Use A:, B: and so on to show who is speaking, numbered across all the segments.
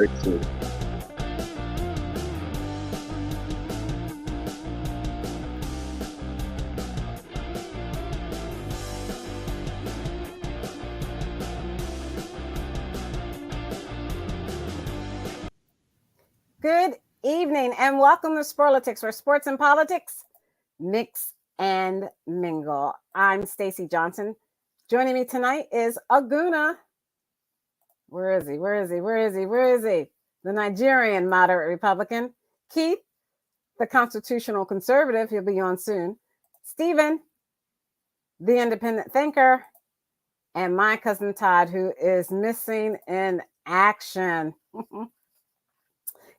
A: 13.
B: Good evening and welcome to Sporlitics, where sports and politics mix and mingle. I'm Stacey Johnson. Joining me tonight is Ogunna. Where is he? The Nigerian moderate Republican. Keith, the constitutional conservative. He'll be on soon. Stephen, the independent thinker. And my cousin Todd, who is missing in action.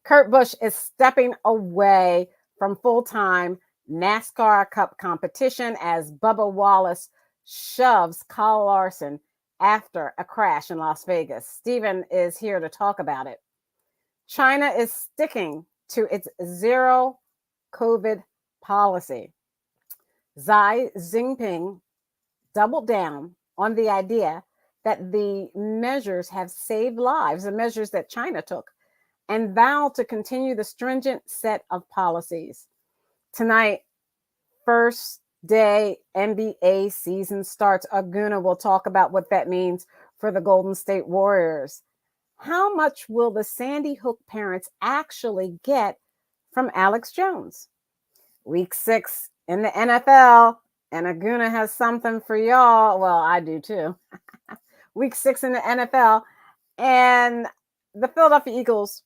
B: Kurt Busch is stepping away from full-time NASCAR Cup competition as Bubba Wallace shoves Kyle Larson after a crash in Las Vegas. Stephen is here to talk about it. China is sticking to its zero COVID policy. Xi Jinping doubled down on the idea that the measures have saved lives, the measures that China took, and vowed to continue the stringent set of policies. Tonight, first day NBA season starts. Ogunna will talk about what that means for the Golden State Warriors. How much will the Sandy Hook parents actually get from Alex Jones? Week 6 in the NFL, and Ogunna has something for y'all. Well, I do too. Week 6 in the NFL, and the Philadelphia Eagles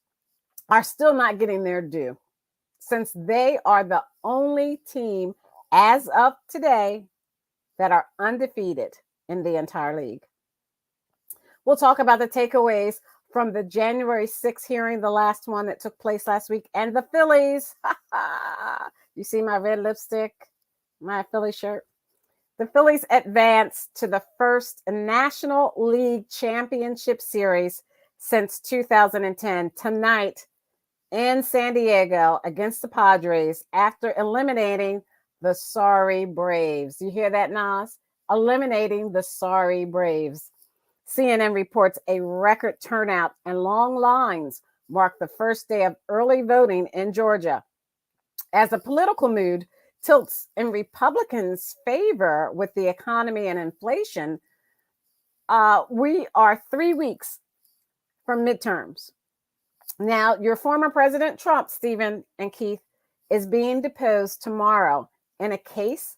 B: are still not getting their due, since they are the only team as of today that are undefeated in the entire league. We'll talk about the takeaways from the January 6th hearing, the last one that took place last week, and the Phillies. You see my red lipstick, my Philly shirt? The Phillies advanced to the first National League Championship Series since 2010 tonight in San Diego against the Padres after eliminating the sorry Braves. You hear that, Nas? Eliminating the sorry Braves. CNN reports a record turnout and long lines marked the first day of early voting in Georgia. As the political mood tilts in Republicans' favor with the economy and inflation, we are 3 weeks from midterms. Now, your former President Trump, Stephen and Keith, is being deposed tomorrow in a case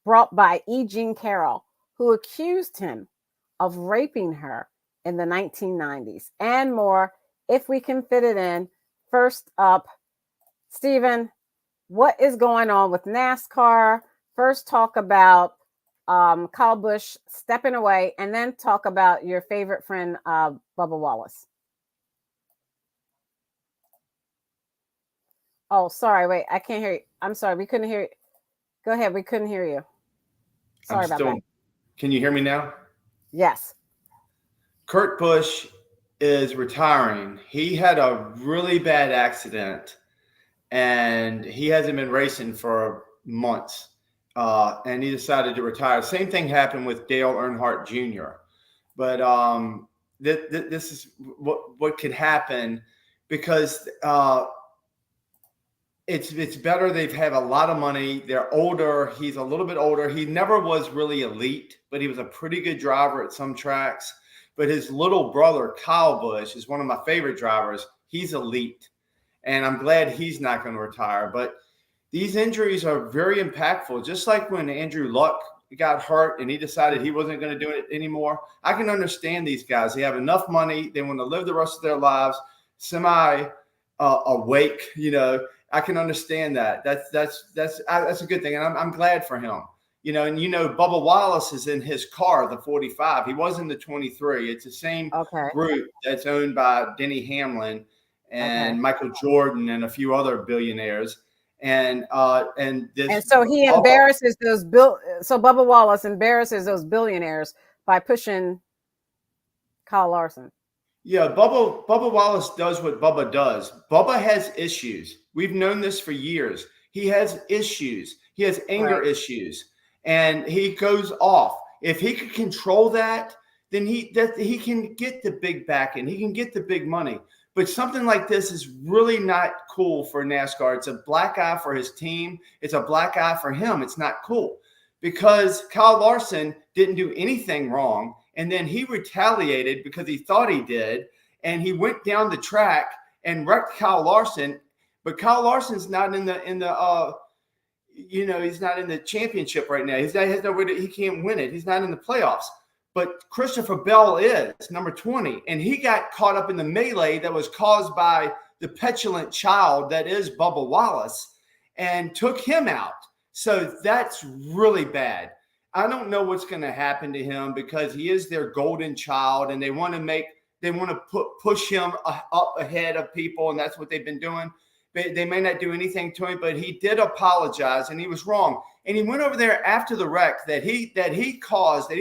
B: brought by E. Jean Carroll, who accused him of raping her in the 1990s, and more if we can fit it in. First up, Stephen, what is going on with NASCAR? First, talk about Kyle Busch stepping away, and then talk about your favorite friend, Bubba Wallace. Oh, sorry. Wait, I can't hear you. I'm sorry. We couldn't hear you. Go ahead. We couldn't hear you. Sorry about that.
C: Can you hear me now?
B: Yes.
C: Kurt Busch is retiring. He had a really bad accident, and he hasn't been racing for months, and he decided to retire. Same thing happened with Dale Earnhardt Jr. But this is what could happen, because it's better. They've had a lot of money. They're older. He's a little bit older. He never was really elite, but he was a pretty good driver at some tracks. But his little brother, Kyle Busch, is one of my favorite drivers. He's elite, and I'm glad he's not going to retire. But these injuries are very impactful. Just like when Andrew Luck got hurt and he decided he wasn't going to do it anymore. I can understand these guys. They have enough money. They want to live the rest of their lives awake, I can understand that. That's a good thing, and I'm glad for him. And Bubba Wallace is in his car, the 45. He was in the 23. It's the same group that's owned by Denny Hamlin and Michael Jordan and a few other billionaires. And so
B: he embarrasses So Bubba Wallace embarrasses those billionaires by pushing Kyle Larson.
C: Yeah, Bubba Wallace does what Bubba does. Bubba has issues. We've known this for years. He has issues. He has anger issues, and he goes off. If he could control that, then he can get the big backing. He can get the big money. But something like this is really not cool for NASCAR. It's a black eye for his team. It's a black eye for him. It's not cool because Kyle Larson didn't do anything wrong. And then he retaliated because he thought he did. And he went down the track and wrecked Kyle Larson. But Kyle Larson's not he's not in the championship right now. He has no way he can't win it. He's not in the playoffs. But Christopher Bell is number 20, and he got caught up in the melee that was caused by the petulant child that is Bubba Wallace and took him out. So that's really bad. I don't know what's going to happen to him because he is their golden child, and they want to push him up ahead of people, and that's what they've been doing. They may not do anything to him, but he did apologize, and he was wrong. And he went over there after the wreck that he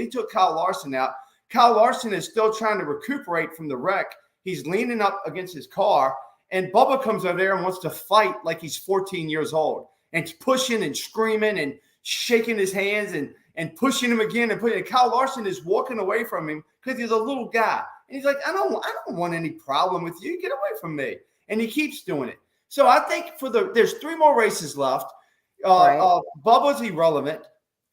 C: took Kyle Larson out. Kyle Larson is still trying to recuperate from the wreck. He's leaning up against his car, and Bubba comes over there and wants to fight like he's 14 years old, and pushing and screaming and shaking his hands and pushing him again and Kyle Larson is walking away from him because he's a little guy. And he's like, I don't want any problem with you. Get away from me. And he keeps doing it. So I think there's 3 more races left. Right. Bubba's irrelevant.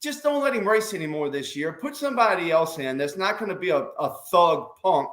C: Just don't let him race anymore this year. Put somebody else in that's not going to be a thug punk.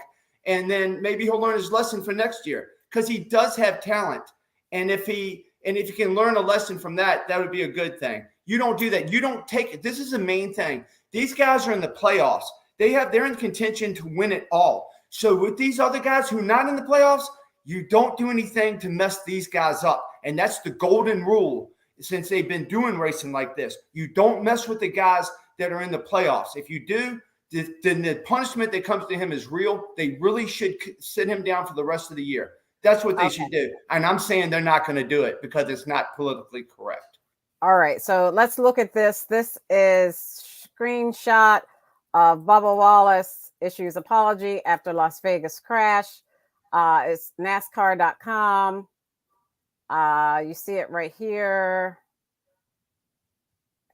C: And then maybe he'll learn his lesson for next year because he does have talent. And if he can learn a lesson from that, that would be a good thing. You don't do that. You don't take it. This is the main thing. These guys are in the playoffs. They're in contention to win it all. So with these other guys who are not in the playoffs, you don't do anything to mess these guys up. And that's the golden rule since they've been doing racing like this. You don't mess with the guys that are in the playoffs. If you do, then the punishment that comes to him is real. They really should sit him down for the rest of the year. That's what they should do. And I'm saying they're not going to do it because it's not politically correct.
B: All right. So let's look at this. This is screenshot of Bubba Wallace issues apology after Las Vegas crash. It's NASCAR.com. You see it right here.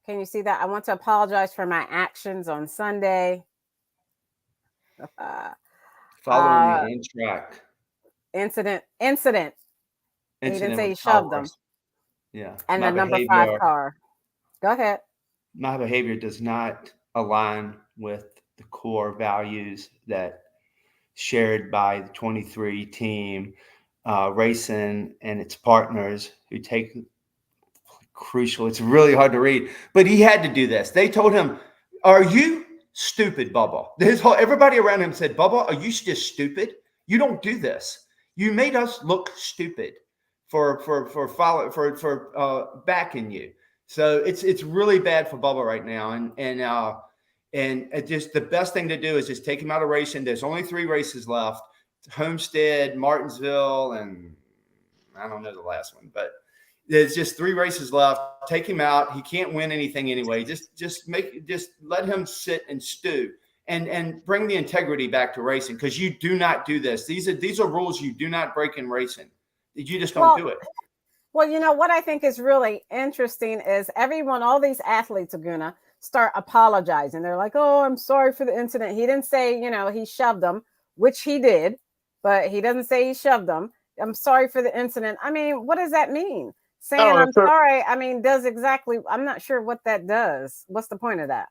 B: Can you see that? I want to apologize for my actions on Sunday.
C: Following the in-track.
B: Incident. He didn't say he shoved them.
C: Yeah.
B: And the number 5 car. Go ahead.
C: My behavior does not align with the core values that shared by the 23 team, racing and its partners who take crucial. It's really hard to read, but he had to do this. They told him, "Are you stupid, Bubba?" Everybody around him said, "Bubba, are you just stupid? You don't do this. You made us look stupid for backing you." So it's really bad for Bubba right now, and just the best thing to do is just take him out of racing. There's only 3 races left: Homestead, Martinsville, and I don't know the last one, but there's just 3 races left. Take him out. He can't win anything anyway. Just let him sit and stew and bring the integrity back to racing, because you do not do this. These are rules you do not break in racing. You just don't do it.
B: Well, you know what I think is really interesting is all these athletes are gonna start apologizing. They're like, "Oh, I'm sorry for the incident." He didn't say, he shoved them, which he did, but he doesn't say he shoved them. "I'm sorry for the incident." I mean, what does that mean? Saying I'm sorry, I mean, I'm not sure what that does. What's the point of that?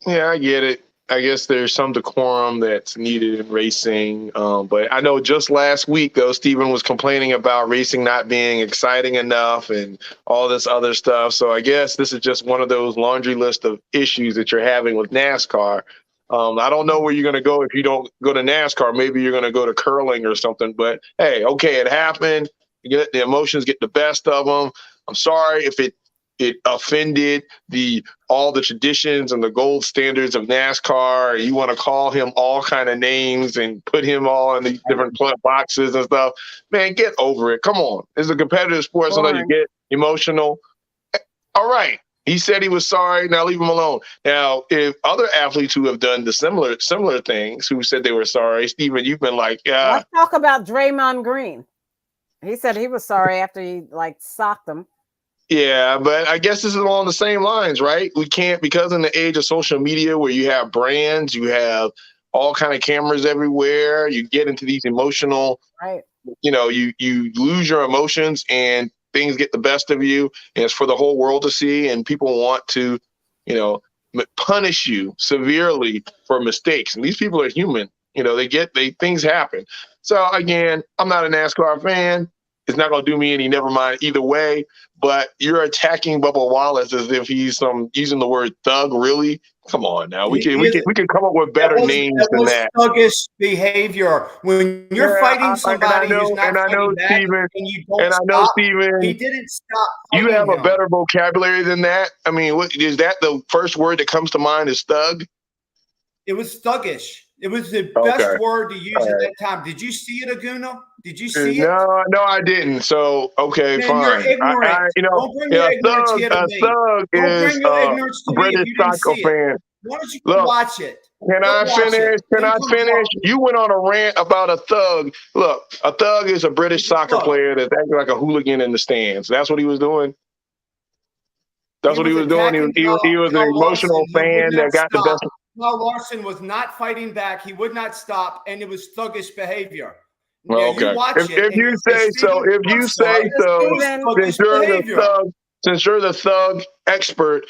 A: Yeah, I get it. I guess there's some decorum that's needed in racing. But I know just last week, though, Stephen was complaining about racing not being exciting enough and all this other stuff. So I guess this is just one of those laundry list of issues that you're having with NASCAR. I don't know where you're going to go if you don't go to NASCAR. Maybe you're going to go to curling or something. But, hey, okay, it happened. The emotions get the best of them. I'm sorry if it offended all the traditions and the gold standards of NASCAR. You want to call him all kind of names and put him all in these different boxes and stuff. Man, get over it. Come on. It's a competitive sport, so you get emotional. All right. He said he was sorry. Now leave him alone. Now, if other athletes who have done the similar things who said they were sorry, Stephen, you've been like, yeah.
B: Let's talk about Draymond Green. He said he was sorry after he socked him.
A: Yeah, but I guess this is along the same lines, right? We can't, because in the age of social media where you have brands, you have all kind of cameras everywhere, you get into these emotional you lose your emotions and things get the best of you, and it's for the whole world to see, and people want to, punish you severely for mistakes. And these people are human. Things happen. So again, I'm not a NASCAR fan. It's not going to do me any never mind either way. But you're attacking Bubba Wallace as if he's using the word thug. Really? Come on now. We can come up with better names than that.
C: Thuggish behavior. When you're fighting somebody who's not fighting back,
A: Steven,
C: and you don't stop,
A: Steven,
C: he didn't stop.
A: You have a better vocabulary than that. I mean, is that the first word that comes to mind is thug? It
C: was thuggish. It was the best word to use at that time. Did you see it, Ogunna? Did you see it?
A: No, I didn't. So, okay,
C: Man,
A: fine.
C: You're ignorant. Don't bring your ignorance here to me.
A: Thug is a British soccer fan.
C: Why don't you watch it?
A: Can I finish? You went on a rant about a thug. Look, a thug is a British soccer player that's acting like a hooligan in the stands. That's what he was doing. That's what he was doing. He was an emotional fan that got the best.
C: Kyle Larson was not fighting back. He would not stop, and it was thuggish behavior.
A: Well, okay. If you say so, since you're the thug expert,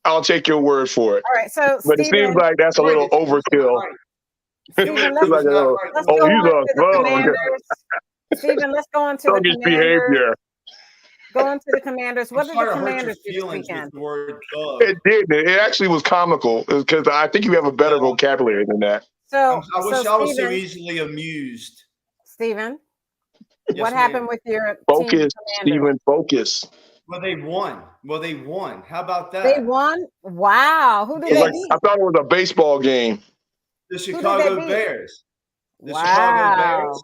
A: I'll take your word for it.
B: All right, so
A: but it seems like that's a little overkill.
B: Stephen, let's go on to the Commanders.
A: Behavior.
B: Going to the Commanders. What did the Commanders do this weekend?
A: It did. It actually was comical because I think you have a better vocabulary than that.
C: So I wish I was so easily amused.
B: Stephen, what happened with your
A: focus? Stephen, focus.
C: Well, they won. How about that?
B: They won? Wow. Who did they beat?
A: I thought it was a baseball game.
C: The Chicago Bears. Chicago Bears.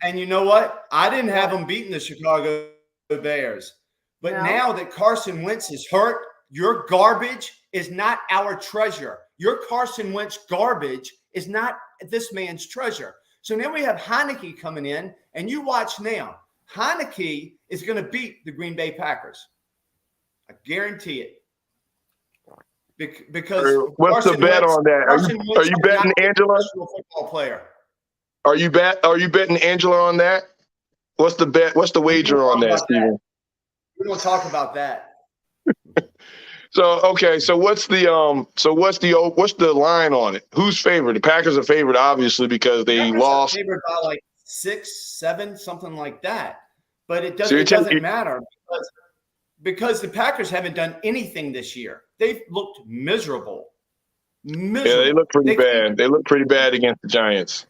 C: And you know what? I didn't have them beating the Chicago Bears. But now that Carson Wentz is hurt, your garbage is not our treasure. Your Carson Wentz garbage is not this man's treasure. So now we have Heineke coming in, and you watch now. Heineke is going to beat the Green Bay Packers. I guarantee it. Because
A: what's the bet on that? Are you betting Angela?
C: Football player.
A: Are you betting Angela on that? What's the bet? What's the wager on that, Steven?
C: We don't talk about that.
A: So what's the line on it? Who's favored? The Packers are favored, obviously, because they lost.
C: Favored by like 6, 7, something like that. But it doesn't matter because the Packers haven't done anything this year. They've looked miserable.
A: Yeah, they look pretty bad. They look pretty bad against the Giants.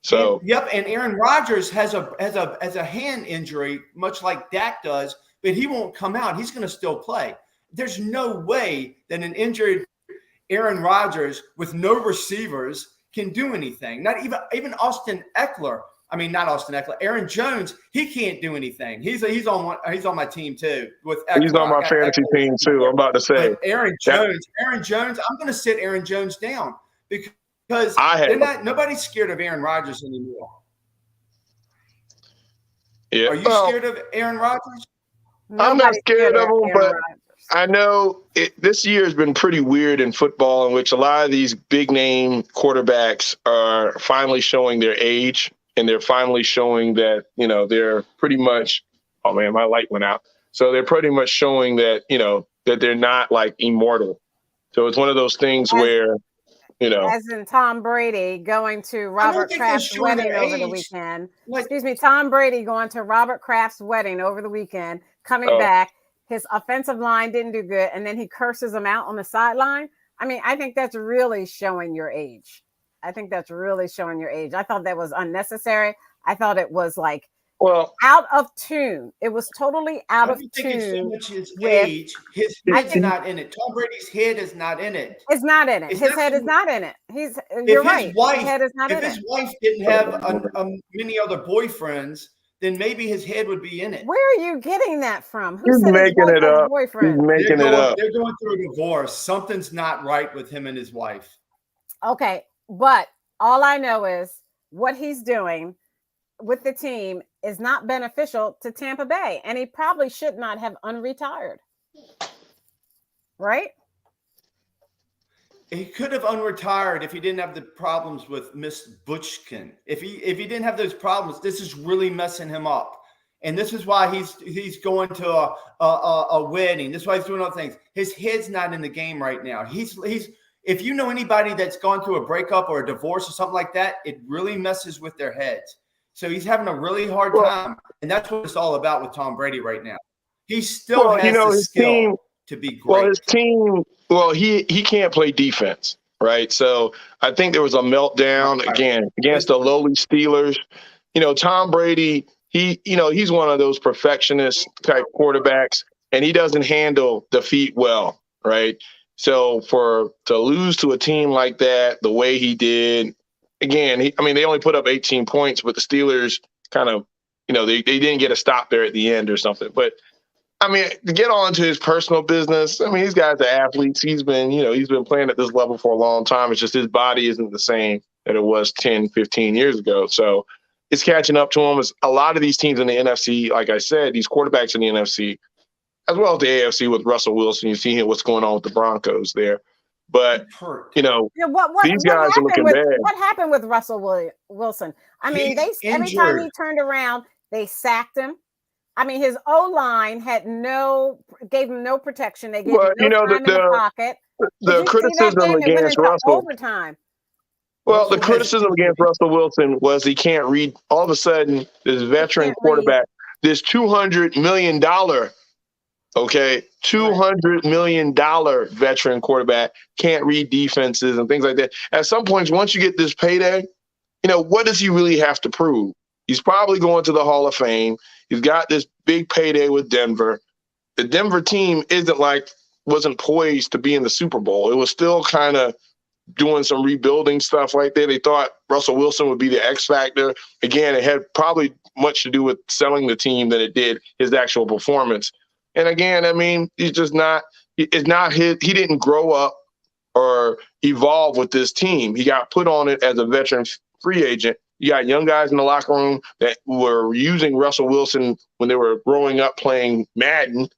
A: So
C: and Aaron Rodgers has a hand injury, much like Dak does, but he won't come out. He's going to still play. There's no way that an injured Aaron Rodgers with no receivers can do anything. Not even Austin Eckler. I mean, not Austin Eckler. Aaron Jones, he can't do anything. He's on my team too. With Eckler.
A: He's on my fantasy team too. I'm about to say.
C: But Aaron Jones. I'm going to sit Aaron Jones down because nobody's scared of Aaron Rodgers anymore.
A: Yeah.
C: Are you scared of Aaron Rodgers?
A: I'm not scared of him, but I know this year has been pretty weird in football, in which a lot of these big name quarterbacks are finally showing their age, and they're finally showing that, they're pretty much, oh man, my light went out. So they're pretty much showing that, that they're not like immortal. So it's one of those things where,
B: as in Tom Brady going to Robert Kraft's wedding over the weekend. Tom Brady going to Robert Kraft's wedding over the weekend, coming back. His offensive line didn't do good, and then he curses them out on the sideline. I mean, I think that's really showing your age. I thought that was unnecessary. I thought it was out of tune. It was totally out of tune.
C: His age, his head's not in it. Tom Brady's head is not in it.
B: It's not in it. His head is not in it. You're right. His head is not in it.
C: If his wife didn't have many other boyfriends, then maybe his head would be in it.
B: Where are you getting that from?
A: He's making it up.
B: Boyfriend?
A: He's making it up.
C: They're going through a divorce. Something's not right with him and his wife.
B: Okay, but all I know is what he's doing with the team is not beneficial to Tampa Bay, and he probably should not have unretired. Right?
C: He could have unretired if he didn't have the problems with Miss Bushkin. If he didn't have those problems, this is really messing him up. And this is why he's going to a wedding. This is why he's doing other things. His head's not in the game right now. He's if you know anybody that's gone through a breakup or a divorce or something like that, it really messes with their heads. So he's having a really hard time, and that's what it's all about with Tom Brady right now. He still has the skill to be great.
A: Well, his team, he can't play defense, right? So I think there was a meltdown again against the lowly Steelers. Tom Brady, he's one of those perfectionist type quarterbacks, and he doesn't handle defeat well, right? So to lose to a team like that, the way he did, again, they only put up 18 points, but the Steelers kind of, they didn't get a stop there at the end or something. But to get on to his personal business, these guys are athletes. He's been playing at this level for a long time. It's just his body isn't the same that it was 10, 15 years ago. So it's catching up to him. It's a lot of these teams in the NFC, like I said, these quarterbacks in the NFC, as well as the AFC with Russell Wilson. You see what's going on with the Broncos there. But, these guys are looking bad.
B: What happened with Russell Wilson? Every time he turned around, they sacked him. His O-line gave him no protection. They gave him no time in the pocket.
A: The criticism against Russell.
B: Overtime.
A: Well, the criticism against Russell Wilson was he can't read. All of a sudden, this veteran quarterback, this $200 million, $200 million veteran quarterback can't read defenses and things like that. At some points, once you get this payday, what does he really have to prove? He's probably going to the Hall of Fame. He's got this big payday with Denver. The Denver team wasn't poised to be in the Super Bowl. It was still kind of doing some rebuilding stuff like that. They thought Russell Wilson would be the X factor. Again, it had probably much to do with selling the team than it did his actual performance. And again, he's just not – he didn't grow up or evolve with this team. He got put on it as a veteran free agent. You got young guys in the locker room that were using Russell Wilson when they were growing up playing Madden,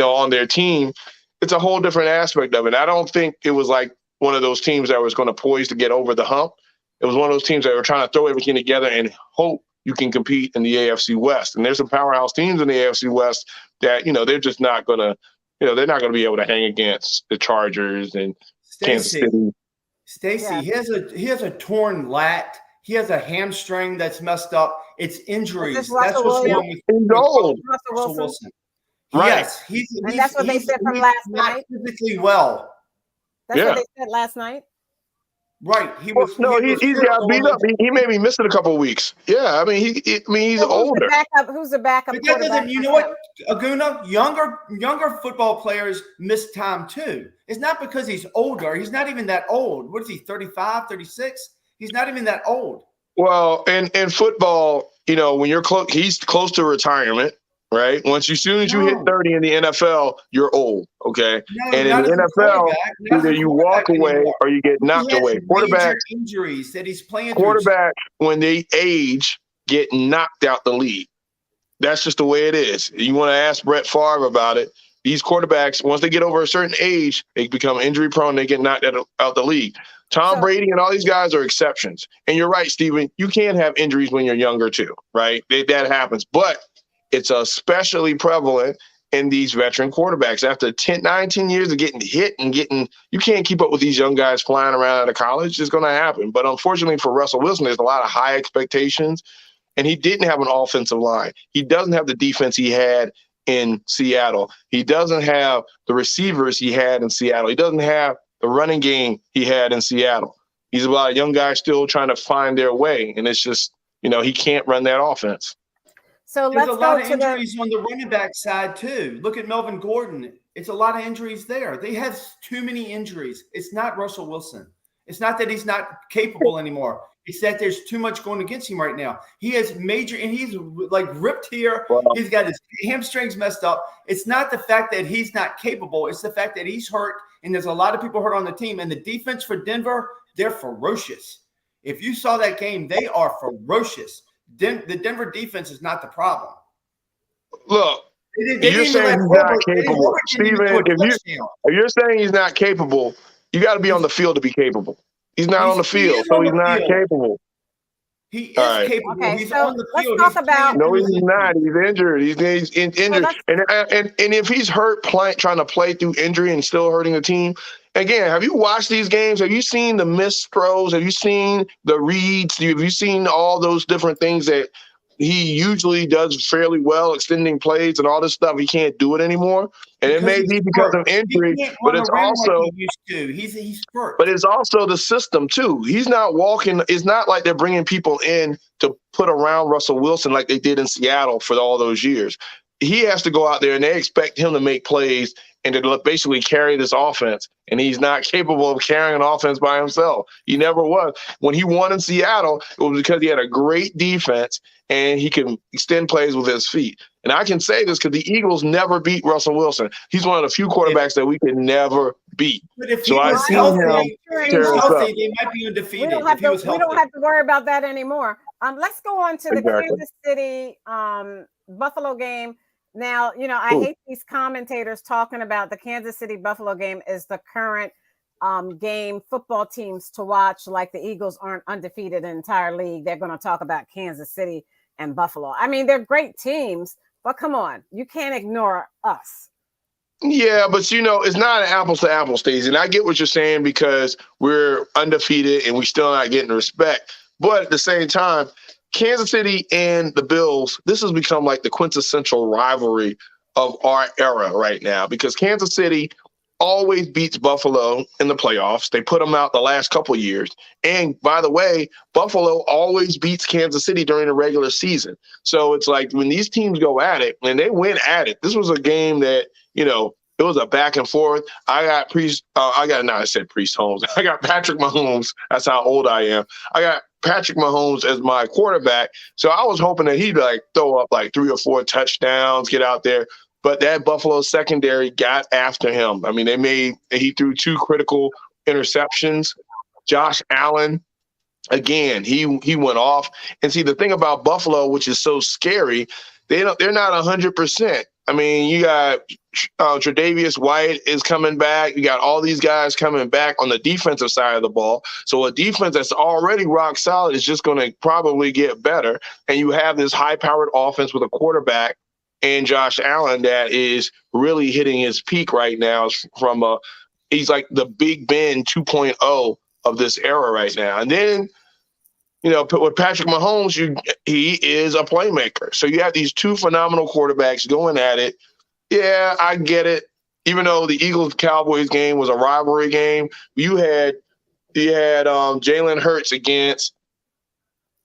A: on their team. It's a whole different aspect of it. I don't think it was like one of those teams that was going to poise to get over the hump. It was one of those teams that were trying to throw everything together and hope you can compete in the AFC West. And there's some powerhouse teams in the AFC West that, they're just not going to, they're not going to be able to hang against the Chargers and Kansas City.
C: Stacey, he has a torn lat. He has a hamstring that's messed up. It's injuries. That's what's wrong with Russell Wilson.
A: Right.
C: Yes,
B: and that's what they said from last night.
C: Physically well.
B: That's what they said last night.
C: Right.
A: He's got beat up. He may be missing a couple of weeks. Yeah, he's older.
B: Who's the backup?
C: But that doesn't, you know what, Ogunna? Younger football players miss time too. It's not because he's older. He's not even that old. What is he, 35, 36? He's not even that old.
A: Well, in football, when you're close, he's close to retirement, right? As soon as you hit 30 in the NFL, you're old, okay?
C: No,
A: and in the NFL, either you walk away or you get knocked away. Quarterbacks,
C: injuries that he's playing.
A: Quarterbacks, when they age, get knocked out the league. That's just the way it is. You want to ask Brett Favre about it. These quarterbacks, once they get over a certain age, they become injury prone. They get knocked out the league. Tom Brady and all these guys are exceptions. And you're right, Steven. You can have injuries when you're younger too, right? That happens. But it's especially prevalent in these veteran quarterbacks. After 19 years of getting hit and you can't keep up with these young guys flying around out of college. It's going to happen. But unfortunately for Russell Wilson, there's a lot of high expectations. And he didn't have an offensive line. He doesn't have the defense he had in Seattle. He doesn't have the receivers he had in Seattle. He doesn't have the running game he had in Seattle. He's a lot of young guys still trying to find their way. And it's just, he can't run that offense.
B: So
C: there's a lot of injuries on the running back side too. Look at Melvin Gordon. It's a lot of injuries there. They have too many injuries. It's not Russell Wilson. It's not that he's not capable anymore. It's that there's too much going against him right now. He has major, and he's ripped here. Wow. He's got his hamstrings messed up. It's not the fact that he's not capable. It's the fact that he's hurt, and there's a lot of people hurt on the team. And the defense for Denver, they're ferocious. If you saw that game, they are ferocious. The Denver defense is not the problem.
A: Look, you're saying he's not capable. Steven, if you're saying he's not capable, You got to be on the field to be capable. He's not on the field, so he's not capable.
C: He is capable.
B: Okay,
C: he's
B: so
C: on the
B: let's
C: field.
B: talk about.
A: No, he's not. He's injured. He's injured. And if he's hurt trying to play through injury and still hurting the team, again, have you watched these games? Have you seen the missed throws? Have you seen the reads? Have you seen all those different things that he usually does fairly well, extending plays and all this stuff? He can't do it anymore. And it may be because of injury, but it's also
C: like he used to. He's hurt.
A: But it's also the system too. He's not walking. It's not like they're bringing people in to put around Russell Wilson like they did in Seattle for all those years. He has to go out there and they expect him to make plays and to basically carry this offense. And he's not capable of carrying an offense by himself. He never was. When he won in Seattle, it was because he had a great defense and he can extend plays with his feet. And I can say this because the Eagles never beat Russell Wilson. He's one of the few quarterbacks that we can never beat.
C: But if he was healthy, they might be undefeated. We don't have
B: to worry about that anymore. Let's go on to the Kansas City Buffalo game. Now, I hate these commentators talking about the Kansas City Buffalo game is the current game football teams to watch, like the Eagles aren't undefeated in the entire league. They're going to talk about Kansas City and Buffalo. I mean, they're great teams, but come on, you can't ignore us.
A: Yeah, but it's not an apples to apples, Stacey. And I get what you're saying because we're undefeated and we're still not getting respect. But at the same time, Kansas City and the Bills, this has become like the quintessential rivalry of our era right now because Kansas City always beats Buffalo in the playoffs. They put them out the last couple of years. And by the way, Buffalo always beats Kansas City during the regular season. So it's like when these teams go at it and they win at it, this was a game that, it was a back and forth. I got Priest Holmes. I got Patrick Mahomes. That's how old I am. I got Patrick Mahomes as my quarterback. So I was hoping that he'd throw up 3 or 4 touchdowns, get out there. But that Buffalo secondary got after him. I mean, he threw 2 critical interceptions. Josh Allen, again, he went off. And see, the thing about Buffalo, which is so scary, they're not 100%. I mean, you got Tre'Davious White is coming back. You got all these guys coming back on the defensive side of the ball. So a defense that's already rock solid is just going to probably get better. And you have this high-powered offense with a quarterback and Josh Allen that is really hitting his peak right now. He's like the Big Ben 2.0 of this era right now. And then, with Patrick Mahomes, he is a playmaker. So you have these 2 phenomenal quarterbacks going at it. Yeah, I get it. Even though the Eagles-Cowboys game was a rivalry game, you had Jalen Hurts against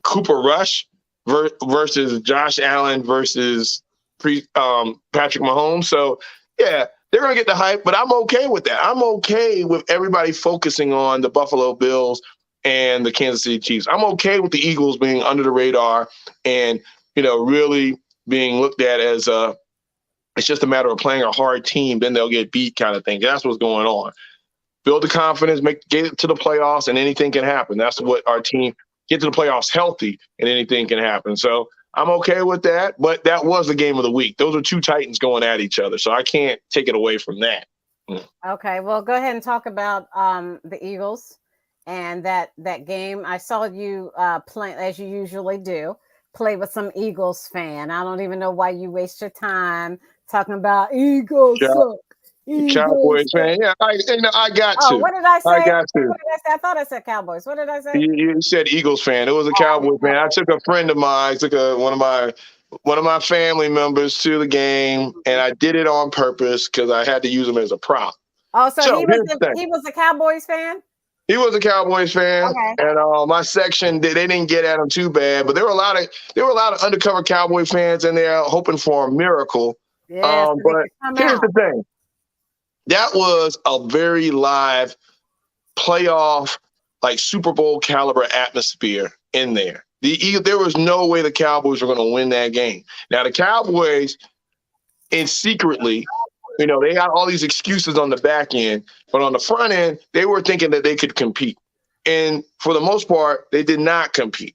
A: Cooper Rush versus Josh Allen versus Patrick Mahomes. So, yeah, they're going to get the hype, but I'm okay with that. I'm okay with everybody focusing on the Buffalo Bills and the Kansas City Chiefs. I'm okay with the Eagles being under the radar and, really being looked at as it's just a matter of playing a hard team, then they'll get beat kind of thing. That's what's going on. Build the confidence, get it to the playoffs, and anything can happen. That's what our team get to the playoffs healthy, and anything can happen. So I'm okay with that, but that was the game of the week. Those are 2 Titans going at each other, so I can't take it away from that.
B: Okay, well, go ahead and talk about the Eagles and that game. I saw you play, as you usually do, play with some Eagles fan. I don't even know why you waste your time talking about Eagles suck.
A: Cowboys fan. Yeah, I got to.
B: What did I say?
A: I got to.
B: What did I say? I thought I said Cowboys. What did I say?
A: You said Eagles fan. It was a Cowboys fan. I took a friend of mine, one of my family members to the game, and I did it on purpose because I had to use him as a prop.
B: Oh, so he was a Cowboys fan?
A: He was a Cowboys fan,
B: okay.
A: And my section they didn't get at him too bad, but there were a lot of undercover Cowboy fans in there hoping for a miracle.
B: Yeah,
A: but here's the thing: that was a very live playoff, Super Bowl caliber atmosphere in there. There was no way the Cowboys were going to win that game. Now the Cowboys, secretly, they got all these excuses on the back end, but on the front end, they were thinking that they could compete. And for the most part, they did not compete.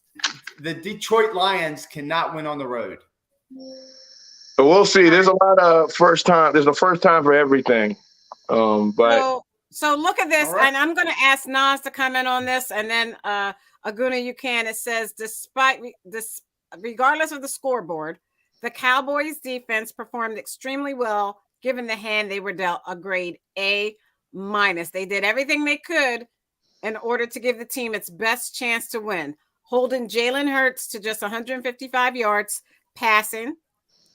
C: the Detroit Lions cannot win on the road.
A: But we'll see. There's a lot of first time. There's a first time for everything. But
B: so look at this, and I'm going to ask Nas to comment on this, and then Ogunna, you can. It says, regardless of the scoreboard, the Cowboys defense performed extremely well given the hand they were dealt, a grade A-. They did everything they could in order to give the team its best chance to win. Holding Jalen Hurts to just 155 yards passing,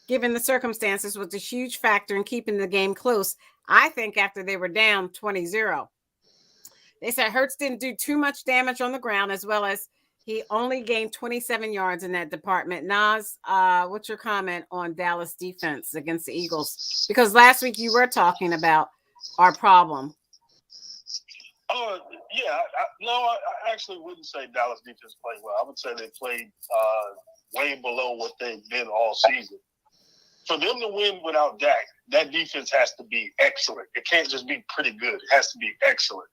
B: given the circumstances, was a huge factor in keeping the game close. I think after they were down 20-0. They said Hurts didn't do too much damage on the ground, as well as he only gained 27 yards in that department. Nas, what's your comment on Dallas defense against the Eagles? Because last week you were talking about our problem.
D: Yeah. I actually wouldn't say Dallas defense played well. I would say they played way below what they've been all season. For them to win without Dak, that defense has to be excellent. It can't just be pretty good. It has to be excellent.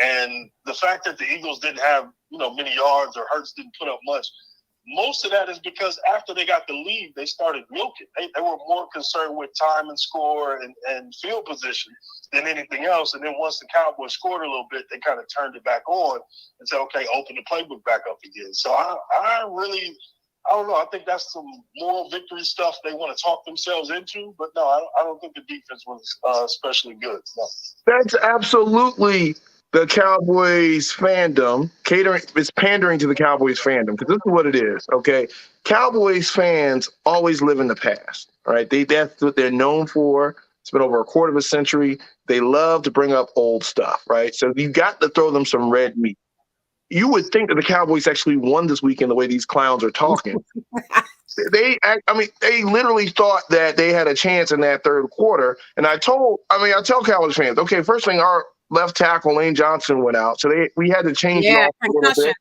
D: And the fact that the Eagles didn't have, many yards or Hurts didn't put up much, most of that is because after they got the lead, they started milking. They were more concerned with time and score and field position than anything else. And then once the Cowboys scored a little bit, they kind of turned it back on and said, okay, open the playbook back up again. So I don't know. I think that's some moral victory stuff they want to talk themselves into. But no, I don't think the defense was especially good. No.
A: That's absolutely the Cowboys fandom is pandering to the Cowboys fandom, because this is what it is. Okay, Cowboys fans always live in the past. All right, that's what they're known for. It's been over a quarter of a century. They love to bring up old stuff, right? So you got to throw them some red meat. You would think that the Cowboys actually won this weekend the way these clowns are talking. They literally thought that they had a chance in that third quarter. And I tell Cowboys fans, okay, first thing, our left tackle Lane Johnson went out, so we had to change
B: concussion.
A: a little bit.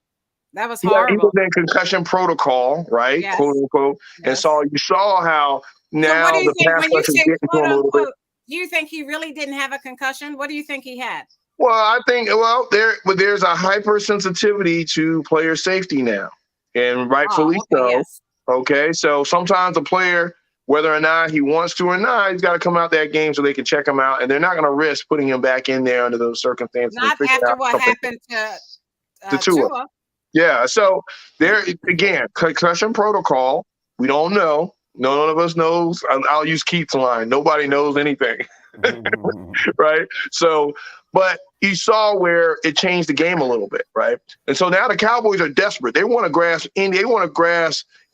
B: That was horrible.
A: He was in concussion protocol, right? Yes. Quote unquote. Yes. And so you saw how now the pass rush is getting to him a little bit.
B: Do you think he really didn't have a concussion? What do you think he had?
A: Well, I think there's a hypersensitivity to player safety now, and rightfully so. Yes. Okay, so sometimes a player, whether or not he wants to or not, he's got to come out that game so they can check him out, and they're not going to risk putting him back in there under those circumstances.
B: Not after what happened to Tua.
A: Yeah, so there again, concussion protocol. We don't know. None of us knows. I'll use Keith's line. Nobody knows anything, right? So, but you saw where it changed the game a little bit, right? And so now the Cowboys are desperate. They want to grasp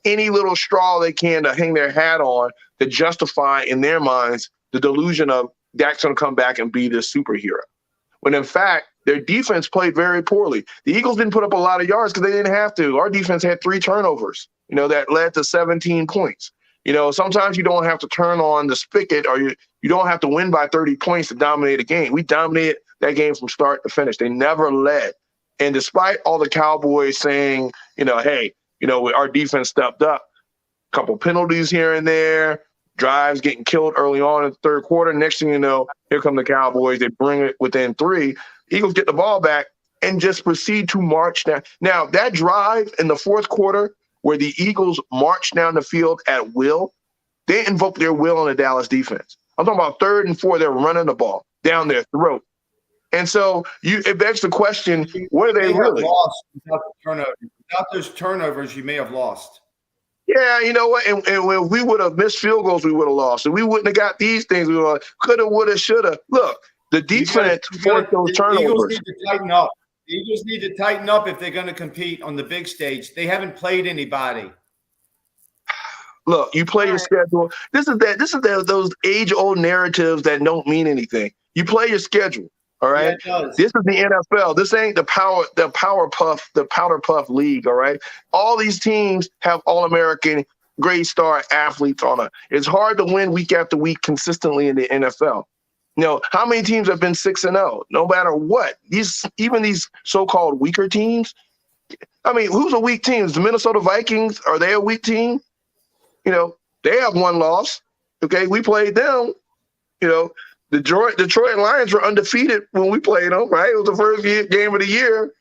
A: any little straw they can to hang their hat on to justify in their minds the delusion of Dak's going to come back and be this superhero. When in fact, their defense played very poorly. The Eagles didn't put up a lot of yards because they didn't have to. Our defense had 3 turnovers, that led to 17 points. Sometimes you don't have to turn on the spigot, or you don't have to win by 30 points to dominate a game. We dominated that game from start to finish. They never led. And despite all the Cowboys saying, hey, our defense stepped up, a couple penalties here and there, drives getting killed early on in the third quarter. Next thing you know, here come the Cowboys. They bring it within 3. Eagles get the ball back and just proceed to march down. Now, that drive in the fourth quarter where the Eagles marched down the field at will, they invoked their will on the Dallas defense. I'm talking about 3rd and 4, they're running the ball down their throat. And so it begs the question, what are they really?
C: Lost without the turnover. Without those turnovers, you may have lost.
A: Yeah, you know what? And when we would have missed field goals, we would have lost. And we wouldn't have got these things. We would have coulda, woulda, shoulda. Look, the defense forced those turnovers.
C: Eagles need to tighten up. The Eagles need to tighten up if they're going to compete on the big stage. They haven't played anybody.
A: Look, you play your schedule. This is those age-old narratives that don't mean anything. You play your schedule. All right. Yeah, this is the NFL. This ain't the powder puff league. All right. All these teams have All-American grade star athletes on it. It's hard to win week after week consistently in the NFL. How many teams have been 6-0? No matter what. Even these so-called weaker teams. I mean, who's a weak team? Is the Minnesota Vikings? Are they a weak team? They have 1 loss. Okay, we played them. Detroit Lions were undefeated when we played them, right? It was the first game of the year.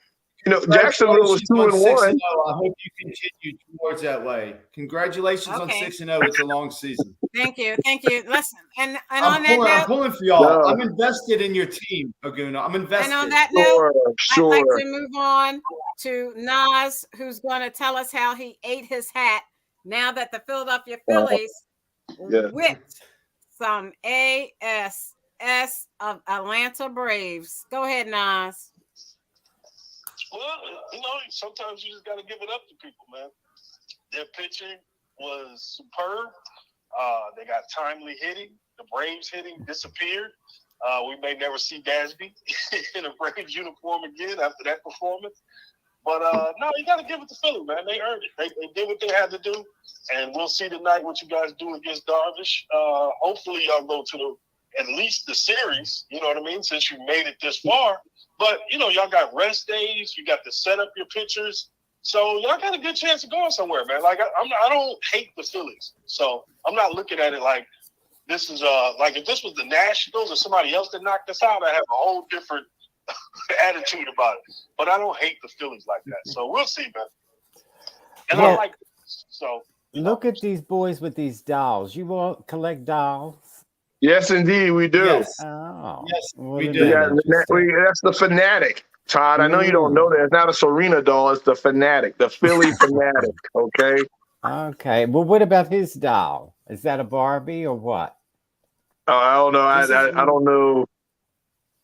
A: Jacksonville was 2-1.
C: I hope you continue towards that way. Congratulations on 6-0. It's a long season.
B: Thank you. Listen, and
C: I'm pulling for y'all. No. I'm invested in your team, Ogunna. I'm invested.
B: And on that note, I'd like to move on to Nas, who's going to tell us how he ate his hat now that the Philadelphia Phillies whipped some ASS of Atlanta Braves. Go ahead, Nas.
D: Well, sometimes you just got to give it up to people, man. Their pitching was superb. They got timely hitting. The Braves hitting disappeared. We may never see Dasby in a Braves uniform again after that performance. But, no, you got to give it to Philly, man. They earned it. They did what they had to do. And we'll see tonight what you guys do against Darvish. Hopefully y'all go to at least the series, you know what I mean, since you made it this far. But, y'all got rest days. You got to set up your pitchers. So y'all got a good chance of going somewhere, man. Like, I don't hate the Phillies. So I'm not looking at it like this is like if this was the Nationals or somebody else that knocked us out, I have a whole different attitude about it. But I don't hate the Phillies like that. So we'll see, man. And I like this. So
E: look at these boys with these dolls. You all collect dolls?
A: Yes, indeed, we do.
C: Yes,
A: we do. That's the Fanatic, Todd. I know you don't know that. It's not a Serena doll. It's the Fanatic, the Philly Fanatic. Okay.
E: Okay. Well, what about his doll? Is that a Barbie or what?
A: Oh, I don't know. I don't know.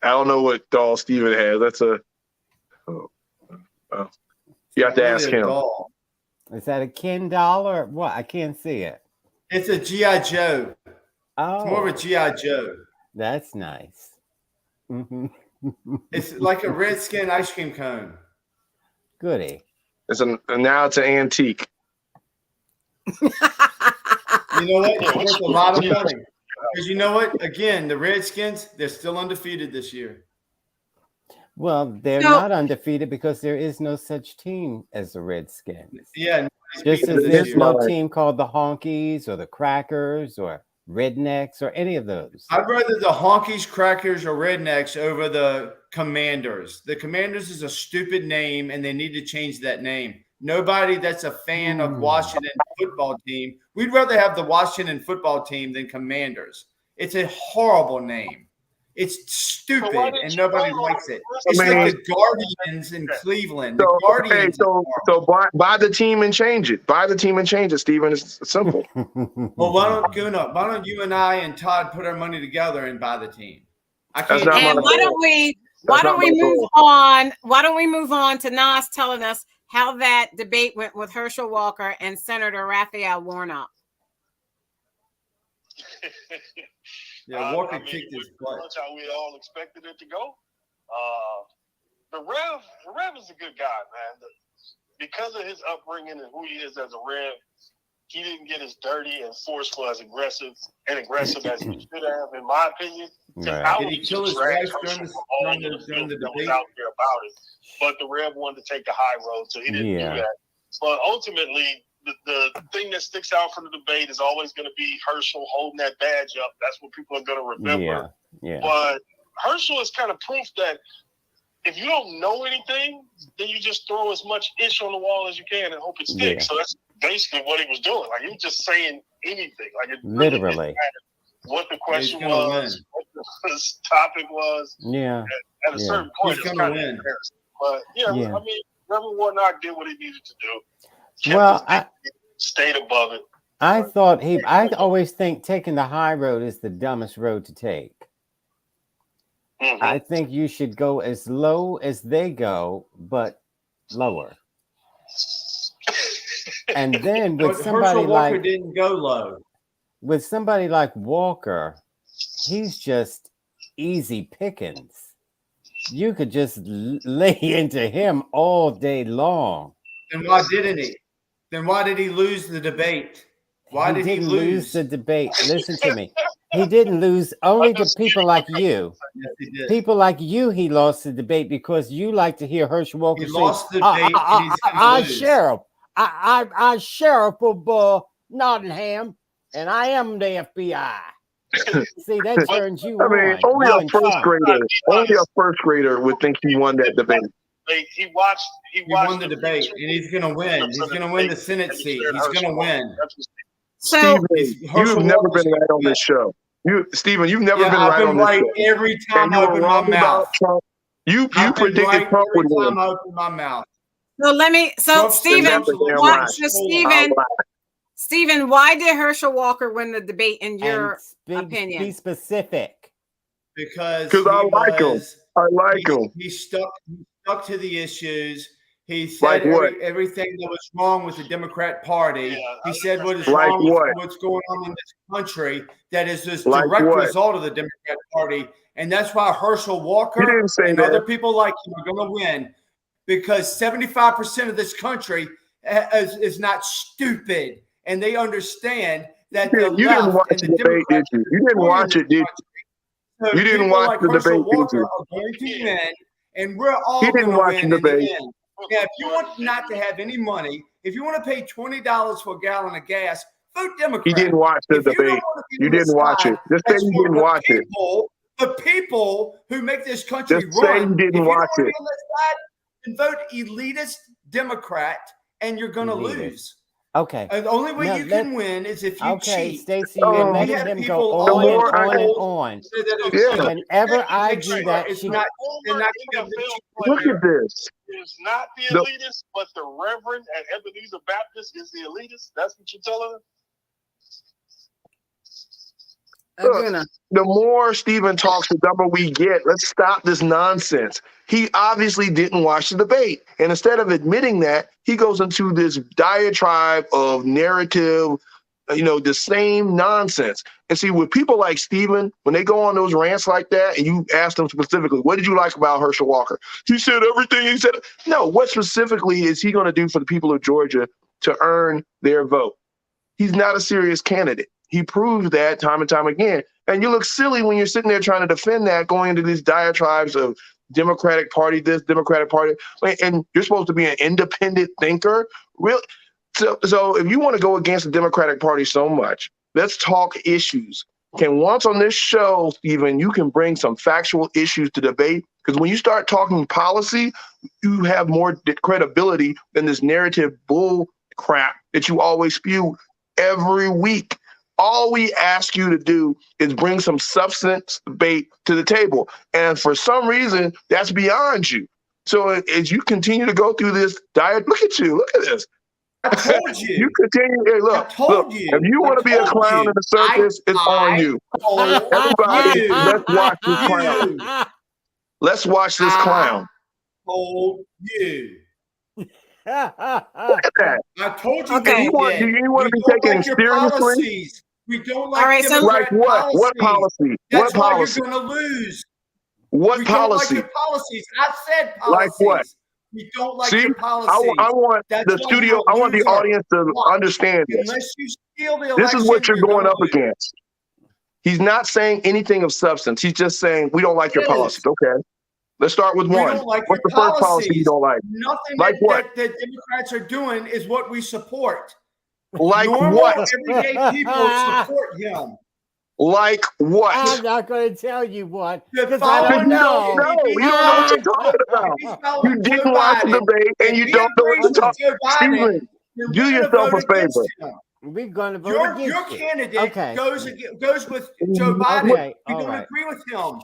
A: I don't know what doll Steven has. That's a. You have to ask him.
C: Doll.
E: Is that a Ken doll or what? I can't see it.
C: It's a G.I. Joe.
E: Oh,
C: it's more of a G.I. Joe.
E: That's nice. Mm-hmm.
C: It's like a Redskin ice cream cone.
E: Goody.
A: Now it's an antique.
C: You know what? It's worth a lot of money. Because you know what? Again, the Redskins, they're still undefeated this year.
E: Well, they're not undefeated because there is no such team as the Redskins.
C: Yeah.
E: Just as there's no team called the Honkies or the Crackers or Rednecks or any of those.
C: I'd rather the Honkies, Crackers, or Rednecks over the Commanders. The Commanders is a stupid name, and they need to change that name. Nobody that's a fan of Washington football team. We'd rather have the Washington football team than Commanders. It's a horrible name. It's stupid, and nobody likes it. It's like the Guardians in Cleveland. The Guardians.
A: So buy the team and change it. Buy the team and change it, Steven. It's simple.
C: Well, why don't you and I and Todd put our money together and buy the team?
B: I can't. And why don't we move on? Why don't we move on to Nas telling us how that debate went with Herschel Walker and Senator Raphael Warnock?
C: Yeah, Walker kicked his butt.
D: That's how we all expected it to go. The Rev is a good guy, man. Because of his upbringing and who he is as a Rev, he didn't get as dirty and forceful, as aggressive as he should have, in my opinion.
C: Right. Did he kill his wife during the debate?
D: Out there about it, but the Rev wanted to take the high road, so he didn't do that. But ultimately, the thing that sticks out from the debate is always going to be Herschel holding that badge up. That's what people are going to remember.
E: Yeah.
D: But Herschel is kind of proof that if you don't know anything, then you just throw as much ish on the wall as you can and hope it sticks. So that's basically what he was doing. Like, he was just saying anything. Like, it
E: literally
D: really didn't matter what the question was, what the topic was.
E: Yeah.
D: At a certain point, it's kind of embarrassing. But I mean, Reverend Warnock did what he needed to do. Stayed above it.
E: I always think taking the high road is the dumbest road to take.
D: Mm-hmm.
E: I think you should go as low as they go, but lower. And then with somebody
C: Walker didn't go low.
E: With somebody like Walker, he's just easy pickings. You could just lay into him all day long.
C: And why didn't he? Then why did he lose the debate? Why did he lose
E: the debate? Listen to me. He didn't lose only to people like you.
C: Yes, he did.
E: People like you, he lost the debate because you like to hear Herschel Walker say,
C: lost the debate. I
E: sheriff of Nottingham, and I am the FBI. See, that turns you on.
A: Only a first grader would think he won that debate.
D: debate. He watched
C: won the debate, and he's going to win. He's going to win the Senate seat. He's going to win.
B: So,
A: Stephen, you've never been right on this show. Stephen, you've never been right on this show.
C: Every time I open my mouth.
A: You predicted Trump would win.
C: Every time I open my mouth.
B: So Stephen, why did Herschel Walker win the debate in your opinion?
E: Be specific.
C: Because
A: I like him. I like him.
C: He stuck to the issues. He said everything that was wrong with the Democrat Party. Yeah, he said what is wrong with what's going on in this country that is this direct result of the Democrat Party. And that's why Herschel Walker and other people like him are going to win, because 75% of this country is not stupid, and they understand that the left
A: didn't watch
C: and the
A: debate, did you? You didn't watch it, did you?
C: So
A: you didn't watch the
C: Herschel
A: debate,
C: Walker
A: did you?
C: are going to win, and we're all going to win in the end. Now, if you want not to have any money, if you want to pay $20 for a gallon of gas, vote Democrat.
A: He didn't watch the debate. You didn't watch it. Just say you didn't watch it.
C: The people who make this country
A: Just say you didn't watch it.
C: And vote elitist Democrat, and you're going to lose.
E: Okay.
C: And the only way you can win is if you cheat.
E: Okay, Stacey, you're making him go on and on.
A: Yeah.
E: Whenever I do that,
A: look at this.
D: It's not the elitist, but the Reverend at Ebenezer Baptist is the elitist. That's what you're telling us?
A: Look, the more Stephen talks, the dumber we get. Let's stop this nonsense. He obviously didn't watch the debate. And instead of admitting that, he goes into this diatribe of narrative, the same nonsense. And see, with people like Stephen, when they go on those rants like that, and you ask them specifically, what did you like about Herschel Walker? He said everything he said. No, what specifically is he going to do for the people of Georgia to earn their vote? He's not a serious candidate. He proves that time and time again. And you look silly when you're sitting there trying to defend that, going into these diatribes of Democratic Party, this Democratic Party, and you're supposed to be an independent thinker. Really? So if you want to go against the Democratic Party so much, let's talk issues. Once on this show, Stephen, you can bring some factual issues to debate, because when you start talking policy, you have more credibility than this narrative bull crap that you always spew every week. All we ask you to do is bring some substance debate to the table. And for some reason, that's beyond you. So as you continue to go through this diet, look at you, look at this.
C: I told you.
A: You continue. Hey, look, if you want to be a clown in the circus, it's on you. Everybody, let's watch this clown. Let's watch this clown.
C: I told you.
A: Look at that.
C: I told you.
B: Okay.
A: You want to be taken seriously?
C: We don't like.
B: All right, so
A: like what? What policy?
C: That's
A: what policy?
C: Why you're going to lose.
A: What policy?
C: Don't like your policies. I said policies.
A: Like what?
C: We don't like
A: See,
C: your policies.
A: I want the studio. I want the audience to understand this.
C: Unless you steal the election,
A: this is what you're going up against. He's not saying anything of substance. He's just saying we don't like your policies. Okay. Let's start with one. What's the first policy you don't like?
C: Nothing
A: like
C: that Democrats are doing is what we support.
A: Like
C: normal,
A: what?
C: Everyday people support him.
A: Like what?
E: I'm not going to tell you what,
C: because I don't know.
A: No, you don't know what you're talking about. You didn't watch the debate, and you don't know what you're talking about. Stephen, do yourself a favor.
E: We're going to vote against
C: your candidate goes with Joe Biden.
E: Okay.
C: We don't agree with him.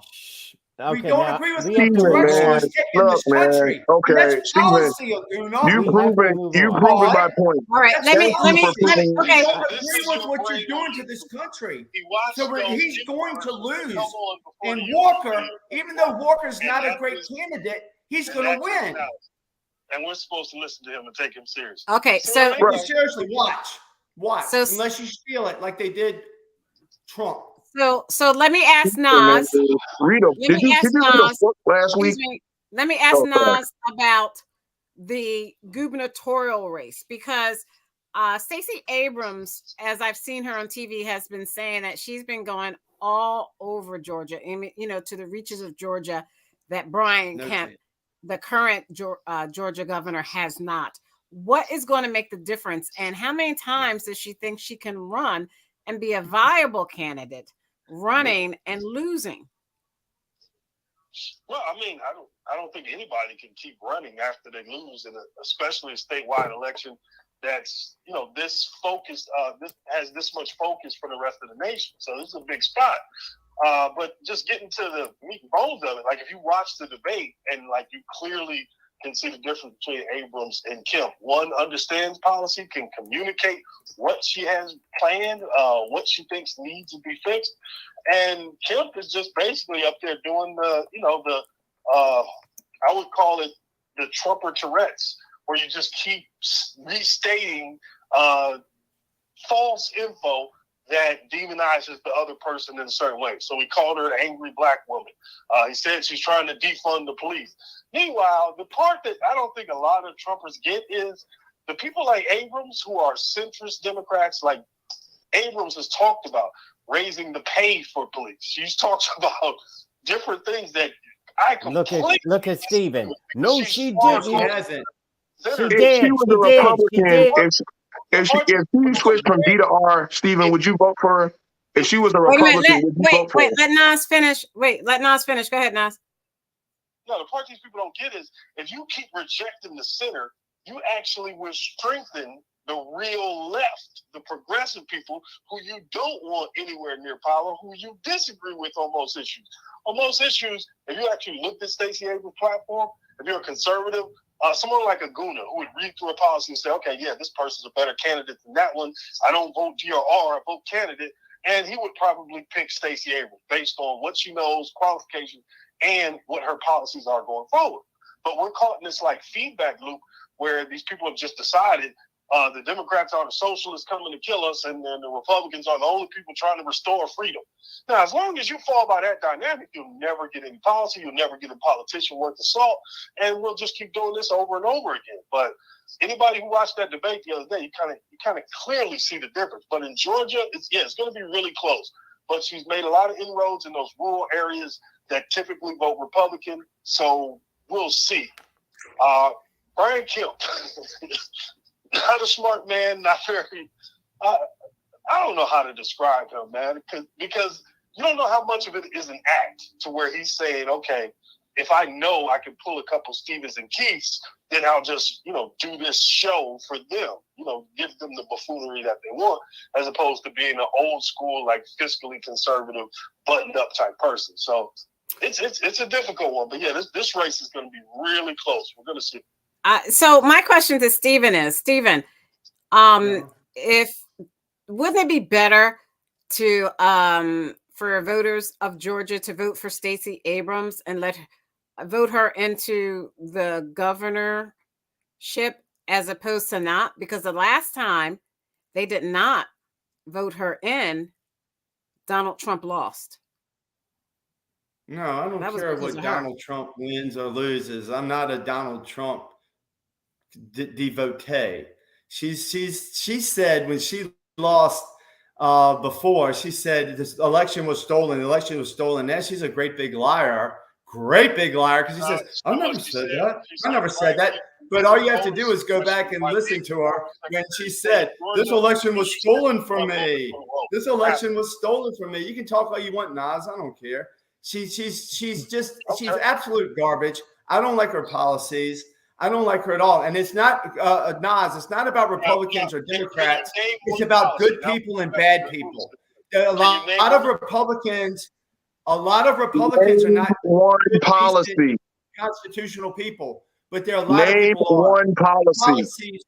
E: Okay,
C: we don't agree with
A: Stephen,
C: the direction he's taking this country.
A: Okay, Stephen, you proven my point.
B: All right, let me. Okay.
C: We don't agree with what you're doing to this country. So he's going to lose. And Walker, even though Walker's not a great candidate, he's going to win.
D: And we're supposed to listen to him and take him seriously.
B: Okay, so
C: seriously, watch.
B: So,
C: unless you steal it like they did Trump.
B: So let me ask Nas.
A: Read them. Did you read a book last week?
B: Let me ask Nas about the gubernatorial race, because Stacey Abrams, as I've seen her on TV, has been saying that she's been going all over Georgia, to the reaches of Georgia that Brian Kemp, the current Georgia governor, has not. What is going to make the difference, and how many times does she think she can run and be a viable candidate, running and losing?
D: Well, I mean, I don't think anybody can keep running after they lose, especially a statewide election that's this focused, this has this much focus for the rest of the nation. So this is a big spot. But just getting to the meat and bones of it, like if you watch the debate and like you clearly can see the difference between Abrams and Kemp. One understands policy, can communicate what she has planned, what she thinks needs to be fixed. And Kemp is just basically up there doing I would call it the Trumper Tourette's, where you just keep restating false info that demonizes the other person in a certain way. So he called her an angry black woman. He said she's trying to defund the police. Meanwhile, the part that I don't think a lot of Trumpers get is the people like Abrams, who are centrist Democrats, like Abrams has talked about raising the pay for police. She's talked about different things that I completely
E: look at Stephen. No, she
C: No,
E: didn't.
C: she hasn't.
E: She
A: If
E: did.
A: she was
E: She
A: a
E: did.
A: Republican,
E: She did.
A: if she switched from D to R, Stephen, would you vote for her? If she was a Republican, would you vote for her?
B: Let Nas finish. Let Nas finish. Go ahead, Nas.
D: No, the part these people don't get is if you keep rejecting the center, you actually will strengthen the real left, the progressive people who you don't want anywhere near power, who you disagree with on most issues. On most issues, if you actually looked at Stacey Abrams' platform, if you're a conservative, someone like Ogunna who would read through a policy and say, okay, yeah, this person's a better candidate than that one. I don't vote D or R, I vote candidate. And he would probably pick Stacey Abrams based on what she knows, qualifications, and what her policies are going forward. But we're caught in this like feedback loop where these people have just decided the Democrats are the socialists coming to kill us, and then the Republicans are the only people trying to restore freedom. Now, as long as you fall by that dynamic, you'll never get any policy. You'll never get a politician worth the salt, and we'll just keep doing this over and over again. But anybody who watched that debate the other day, you kind of clearly see the difference. But in Georgia, it's going to be really close. But she's made a lot of inroads in those rural areas that typically vote Republican. So we'll see. Brian Kemp, not a smart man, not very. I don't know how to describe him, man, because you don't know how much of it is an act to where he's saying, okay, if I know I can pull a couple Stevens and Keiths, then I'll just, do this show for them, give them the buffoonery that they want, as opposed to being an old school, like fiscally conservative, buttoned up type person. So it's a difficult one, but yeah, this race is going to be really close. We're going to see.
B: So my question to Stephen is, Stephen, if wouldn't it be better to for voters of Georgia to vote for Stacey Abrams and vote her into the governorship as opposed to not? Because the last time they did not vote her in, Donald Trump lost.
C: No, I don't care what Donald Trump wins or loses. I'm not a Donald Trump devotee. She said when she lost before, she said this election was stolen. The election was stolen. Now she's a great big liar. Because she says, I never said that. I never said that. But all you have to do is go back and listen to her when she said, this election was stolen from me. This election was stolen from me. You can talk all you want, Nas. I don't care. She's absolute garbage. I don't like her policies. I don't like her at all. And it's not, Nas, it's not about Republicans or Democrats. It's about good people and bad people. A lot of Republicans are not
A: one policy.
C: Constitutional people, but there are a lot of people
A: one policy.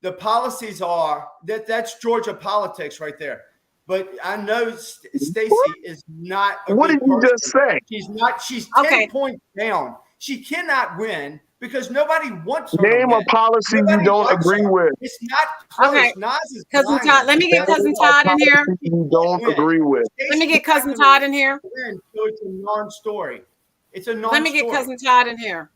C: The policies are that's Georgia politics right there. But I know Stacey is not.
A: What did you just say?
C: She's not. She's 10 points down. She cannot win because nobody wants her.
A: Name a policy you don't agree with.
C: It's not close.
B: Okay.
C: Nas is
B: Cousin Todd, let me get Cousin Todd in here.
A: You don't agree with.
B: Let me get Cousin Todd in here.
C: So it's a non-story.
B: Let me get Cousin Todd in here.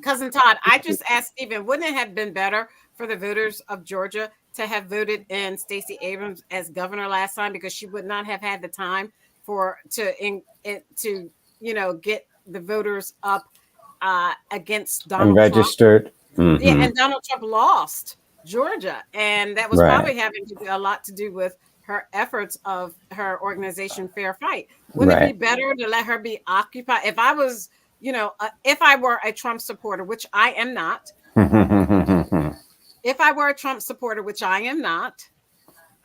B: Cousin Todd, I just asked Stephen, wouldn't it have been better for the voters of Georgia to have voted in Stacey Abrams as governor last time, because she would not have had the time to get the voters up against Donald Trump.
E: Registered.
B: Mm-hmm. Yeah, and Donald Trump lost Georgia, and that was probably having a lot to do with her efforts of her organization Fair Fight. Wouldn't it be better to let her be occupied? If I was if I were a Trump supporter, which I am not, if I were a Trump supporter, which I am not,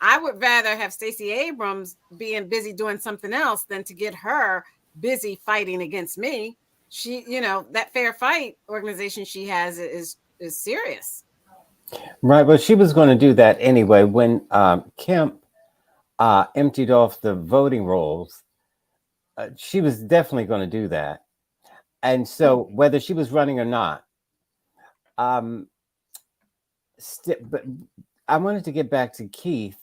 B: I would rather have Stacey Abrams being busy doing something else than to get her busy fighting against me. She, that Fair Fight organization she has is serious.
E: Right. Well, she was going to do that anyway. When Kemp emptied off the voting rolls, she was definitely going to do that. And so whether she was running or not, but I wanted to get back to Keith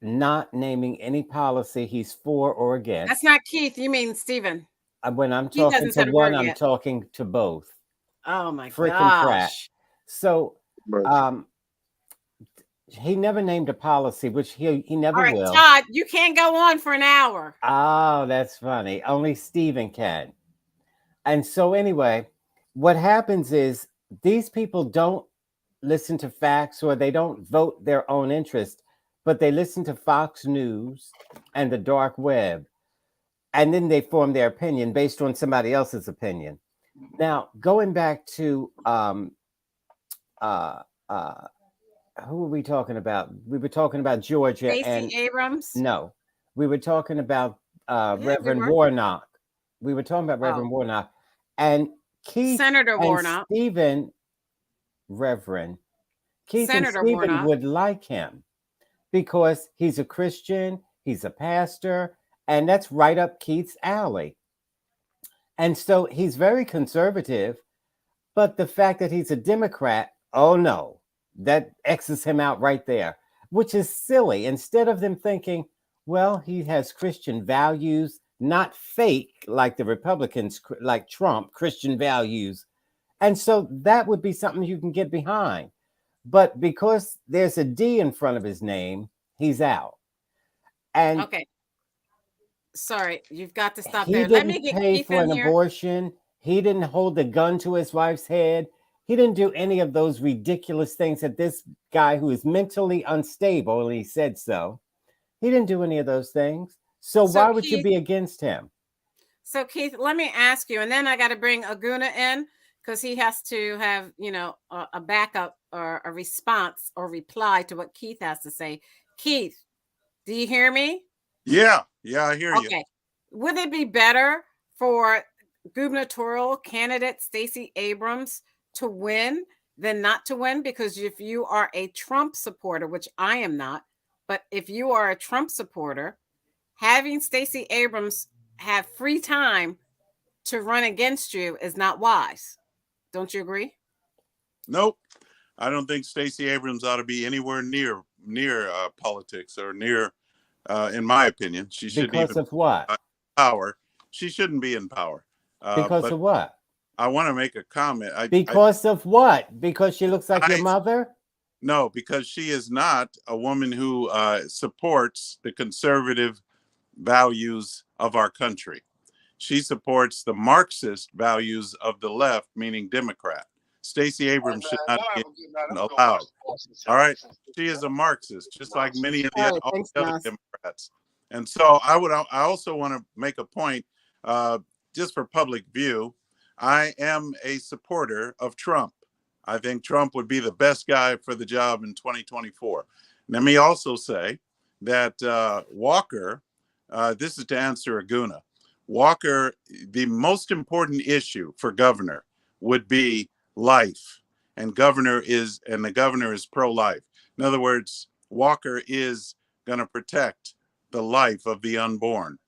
E: not naming any policy he's for or against.
B: That's not Keith. You mean Stephen.
E: When I'm talking to one, I'm talking to both.
B: Oh my
E: Freaking
B: gosh.
E: So he never named a policy, which he never will.
B: Todd, you can't go on for an hour.
E: Oh, that's funny. Only Stephen can. And so anyway, what happens is these people don't listen to facts, or they don't vote their own interest, but they listen to Fox News and the dark web. And then they form their opinion based on somebody else's opinion. Now, going back to who were we talking about? We were talking about Georgia
B: Stacey Abrams.
E: No, we were talking about Reverend Warnock. We were talking about Reverend Warnock and Keith,
B: Senator Warnock,
E: Stephen, Reverend Keith, Senator and Stephen Warnock would like him because he's a Christian, he's a pastor, and that's right up Keith's alley. And so he's very conservative, but the fact that he's a Democrat, oh no. That X's him out right there, which is silly. Instead of them thinking, well, he has Christian values, not fake like the Republicans, like Trump, Christian values. And so that would be something you can get behind. But because there's a D in front of his name, he's out. And
B: okay. Sorry, you've got to stop
E: there.
B: He
E: didn't Let me get pay Keith for an abortion. He didn't hold the gun to his wife's head. He didn't do any of those ridiculous things that this guy who is mentally unstable, and he said so, he didn't do any of those things. So why would you be against him?
B: So Keith, let me ask you, and then I got to bring Ogunna in because he has to have, a backup or a response or reply to what Keith has to say. Keith, do you hear me?
F: Yeah, I hear you.
B: Okay. Would it be better for gubernatorial candidate Stacey Abrams to win than not to win? Because if you are a Trump supporter, which I am not, but if you are a Trump supporter, having Stacey Abrams have free time to run against you is not wise. Don't you agree?
F: Nope. I don't think Stacey Abrams ought to be anywhere near politics or near, in my opinion. She shouldn't
E: because even of what?
F: Power. She shouldn't be in power.
E: Because of what?
F: I want to make a comment.
E: Because of what? Because she looks like your mother?
F: No, because she is not a woman who supports the conservative values of our country. She supports the Marxist values of the left, meaning Democrat. Stacey Abrams should not be allowed. All right. She is a Marxist, just like many of the other Democrats. And so I also want to make a point, just for public view. I am a supporter of Trump. I think Trump would be the best guy for the job in 2024. Let me also say that Walker, this is to answer Ogunna, Walker, the most important issue for governor would be life. And the governor is pro-life. In other words, Walker is going to protect the life of the unborn.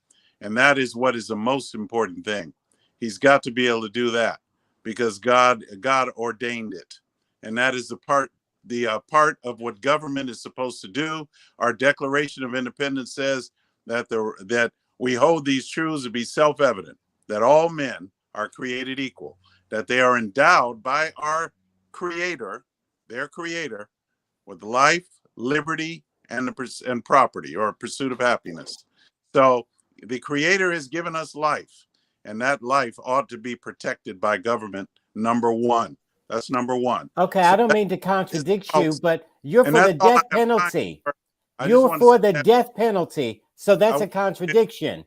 F: And that is what is the most important thing. He's got to be able to do that because God ordained it. And that is the part of what government is supposed to do. Our Declaration of Independence says that we hold these truths to be self-evident, that all men are created equal, that they are endowed by our Creator, their Creator, with life, liberty, and property, or pursuit of happiness. So the Creator has given us life. And that life ought to be protected by government, number one. That's number one.
E: Okay, I don't mean to contradict you, but you're for the death penalty. You're for the death penalty. So that's a contradiction.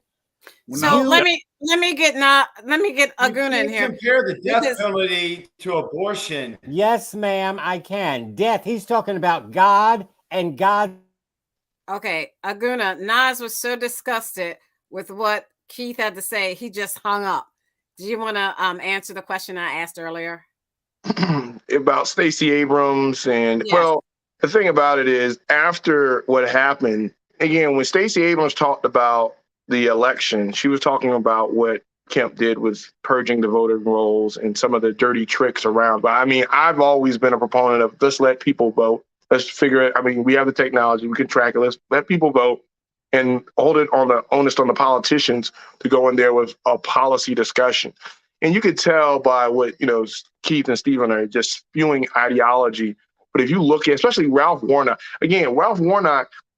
B: So let let me get Ogunna in here.
C: Compare the death penalty to abortion.
E: Yes, ma'am, I can. Death. He's talking about God and God.
B: Okay, Ogunna, Nas was so disgusted with what Keith had to say, he just hung up. Do you want to answer the question I asked earlier?
A: About Stacey Abrams and well, the thing about it is after what happened, again, when Stacey Abrams talked about the election, she was talking about what Kemp did with purging the voting rolls and some of the dirty tricks around. But I mean, I've always been a proponent of let's let people vote. Let's figure it. I mean, we have the technology, we can track it. Let's let people vote and hold it on the onus on the politicians to go in there with a policy discussion. And you could tell by what, Keith and Stephen are just spewing ideology. But if you look at, especially Ralph Warnock,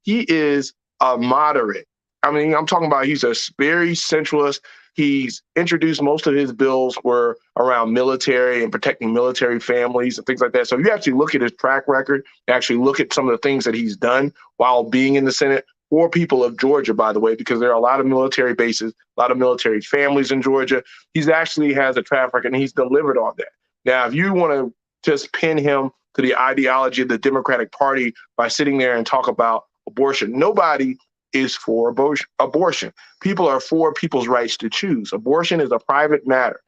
A: he is a moderate. I mean, I'm talking about he's a very centralist. He's introduced most of his bills were around military and protecting military families and things like that. So you actually look at his track record, actually look at some of the things that he's done while being in the Senate for people of Georgia, by the way, because there are a lot of military bases, a lot of military families in Georgia. He's actually has a track record and he's delivered on that. Now, if you want to just pin him to the ideology of the Democratic Party by sitting there and talk about abortion, nobody is for abortion. People are for people's rights to choose. Abortion is a private matter.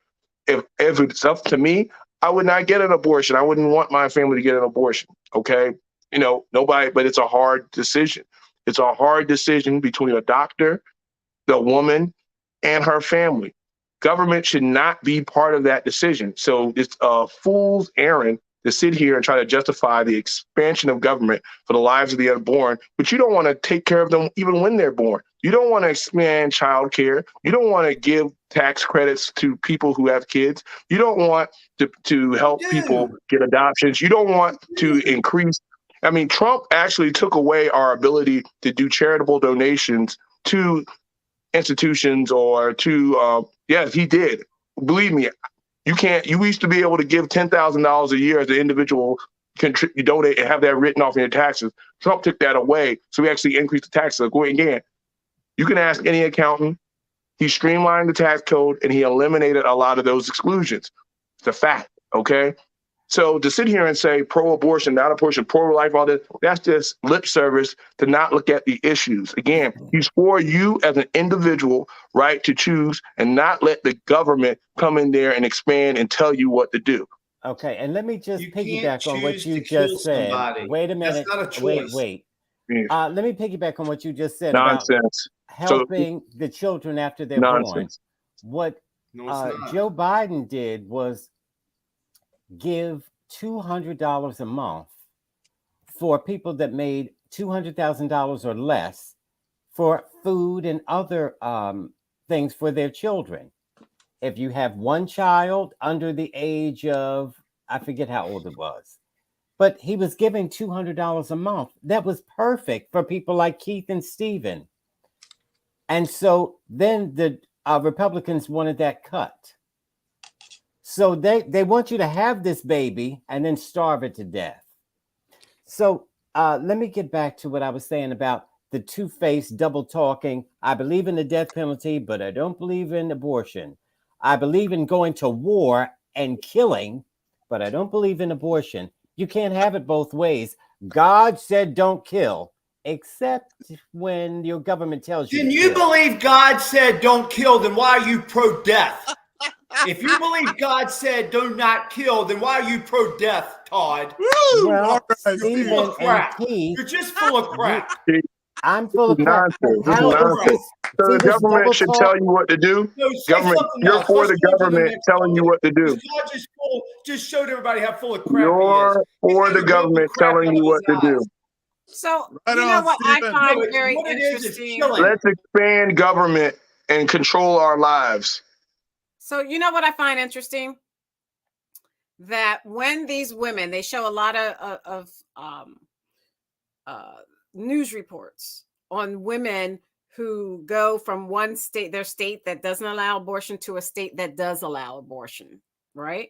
A: If it's up to me, I would not get an abortion. I wouldn't want my family to get an abortion. Okay. Nobody, but it's a hard decision. It's a hard decision between a doctor, the woman, and her family. Government should not be part of that decision. So it's a fool's errand to sit here and try to justify the expansion of government for the lives of the unborn, but you don't want to take care of them even when they're born. You don't want to expand childcare. You don't want to give tax credits to people who have kids. You don't want to help people get adoptions. You don't want to increase. I mean, Trump actually took away our ability to do charitable donations to institutions or to, yes, he did. Believe me, you used to be able to give $10,000 a year as an individual, you donate and have that written off in your taxes. Trump took that away. So we actually increased the taxes. Again, you can ask any accountant. He streamlined the tax code and he eliminated a lot of those exclusions. It's a fact, okay? So to sit here and say pro-abortion, not abortion, pro-life, all this, that's just lip service to not look at the issues. Again, he's for you as an individual right to choose and not let the government come in there and expand and tell you what to do.
E: Okay, and let me just piggyback on what you just said. Wait a minute.
C: That's not a choice.
E: Wait. Let me piggyback on what you just said
A: Nonsense.
E: about helping the children after they're born. What Joe Biden did was give $200 a month for people that made $200,000 or less for food and other things for their children. If you have one child under the age of, I forget how old it was, but he was giving $200 a month. That was perfect for people like Keith and Stephen. And so then the Republicans wanted that cut. So they want you to have this baby and then starve it to death. So let me get back to what I was saying about the two-faced double talking. I believe in the death penalty, but I don't believe in abortion. I believe in going to war and killing, but I don't believe in abortion. You can't have it both ways. God said don't kill, except when your government tells you.
C: Then you believe God said don't kill, then why are you pro-death? If you believe God said do not kill, then why are you pro-death, Todd?
E: Well, Stephen and Keith,
C: you're just full of crap.
E: I'm full of crap.
A: Nonsense. So the government should tell you what to do.
C: No,
A: government, you're for the government telling you what to do.
C: Todd just showed everybody how full of crap
A: you're
C: he is.
A: For the government telling you what to do.
B: So, you know what I find very interesting?
A: Let's expand government and control our lives.
B: So, you know what I find interesting? That when these women, they show a lot of news reports on women who go from one state, their state that doesn't allow abortion, to a state that does allow abortion, right?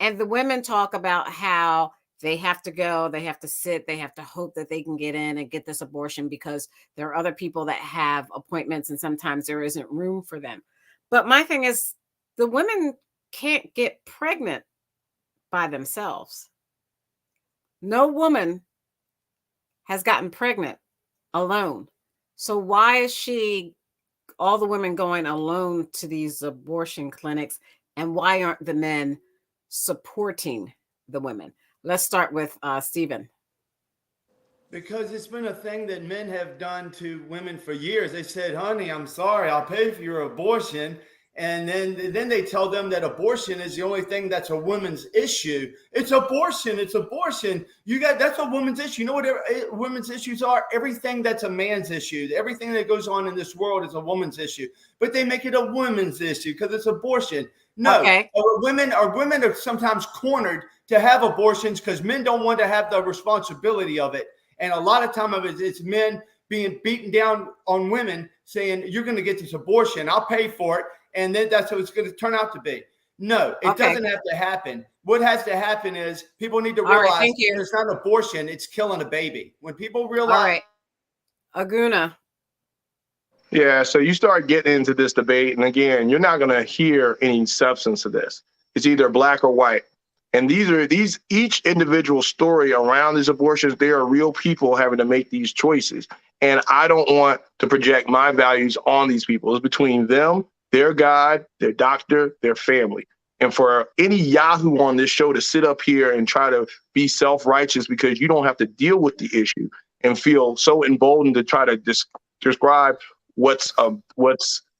B: And the women talk about how they have to go, they have to sit, they have to hope that they can get in and get this abortion because there are other people that have appointments and sometimes there isn't room for them. But my thing is, the women can't get pregnant by themselves. No woman has gotten pregnant alone. So why is all the women going alone to these abortion clinics, and why aren't the men supporting the women? Let's start with Stephen.
C: Because it's been a thing that men have done to women for years. They said, honey, I'm sorry, I'll pay for your abortion. And then they tell them that abortion is the only thing that's a woman's issue. It's abortion. It's abortion. That's a woman's issue. You know what women's issues are? Everything that's a man's issue. Everything that goes on in this world is a woman's issue. But they make it a women's issue because it's abortion. No,
B: okay.
C: women are sometimes cornered to have abortions because men don't want to have the responsibility of it. And a lot of time it's men being beaten down on women saying, you're going to get this abortion. I'll pay for it. And then that's what it's going to turn out to be. No, it doesn't have to happen. What has to happen is people need to realize it's not abortion. It's killing a baby. When people realize.
B: All right. Ogunna.
A: Yeah, so you start getting into this debate. And again, you're not going to hear any substance of this. It's either black or white. And each individual story around these abortions, there are real people having to make these choices. And I don't want to project my values on these people. It's between them, their God, their doctor, their family. And for any Yahoo on this show to sit up here and try to be self-righteous because you don't have to deal with the issue and feel so emboldened to try to describe what's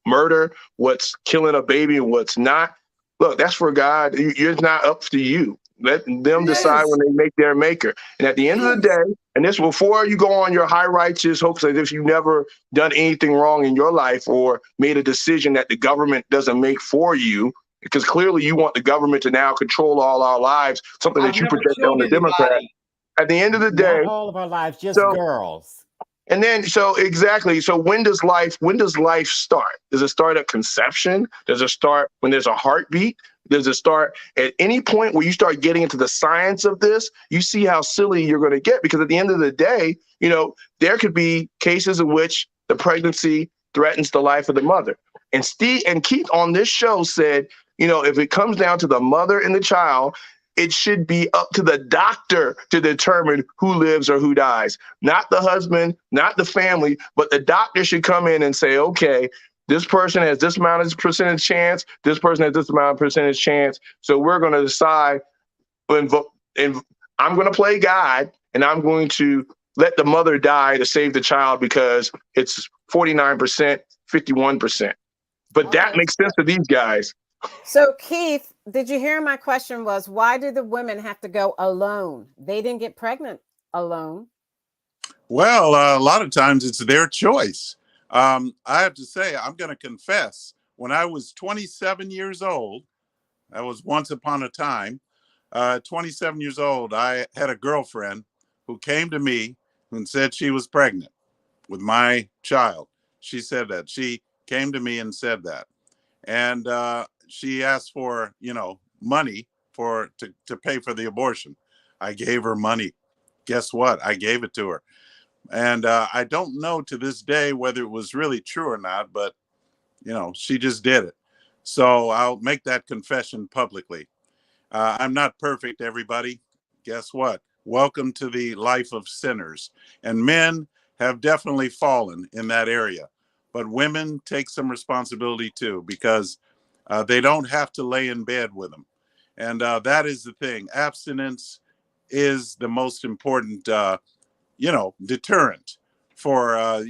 A: murder, what's killing a baby, and what's not. Look, that's for God. It's not up to you. Let them decide when they make their maker. And at the end of the day, and this before you go on your high righteous hopes as if you've never done anything wrong in your life or made a decision that the government doesn't make for you, because clearly you want the government to now control all our lives, something that you project on the Democrat. At the end of the day,
E: not all of our lives, just girls.
A: And then, exactly. So when does life start? Does it start at conception? Does it start when there's a heartbeat? Does it start at any point where you start getting into the science of this? You see how silly you're going to get, because at the end of the day, there could be cases in which the pregnancy threatens the life of the mother. And Keith on this show said, if it comes down to the mother and the child, it should be up to the doctor to determine who lives or who dies, not the husband, not the family, but the doctor should come in and say, okay, this person has this amount of percentage chance. This person has this amount of percentage chance. So we're going to decide, and I'm going to play God, and I'm going to let the mother die to save the child because it's 49%, 51%. But that makes sense to these guys.
B: So Keith, did you hear my question was, why do the women have to go alone? They didn't get pregnant alone.
F: Well, a lot of times it's their choice. I have to say, I'm going to confess, when I was 27 years old, that was once upon a time, 27 years old, I had a girlfriend who came to me and said she was pregnant with my child. She said that. She came to me and said that. And she asked for, money to pay for the abortion. I gave her money. Guess what? I gave it to her. And I don't know to this day whether it was really true or not, but, she just did it. So I'll make that confession publicly. I'm not perfect, everybody. Guess what? Welcome to the life of sinners. And men have definitely fallen in that area. But women take some responsibility too, because they don't have to lay in bed with them. And that is the thing. Abstinence is the most important, deterrent for,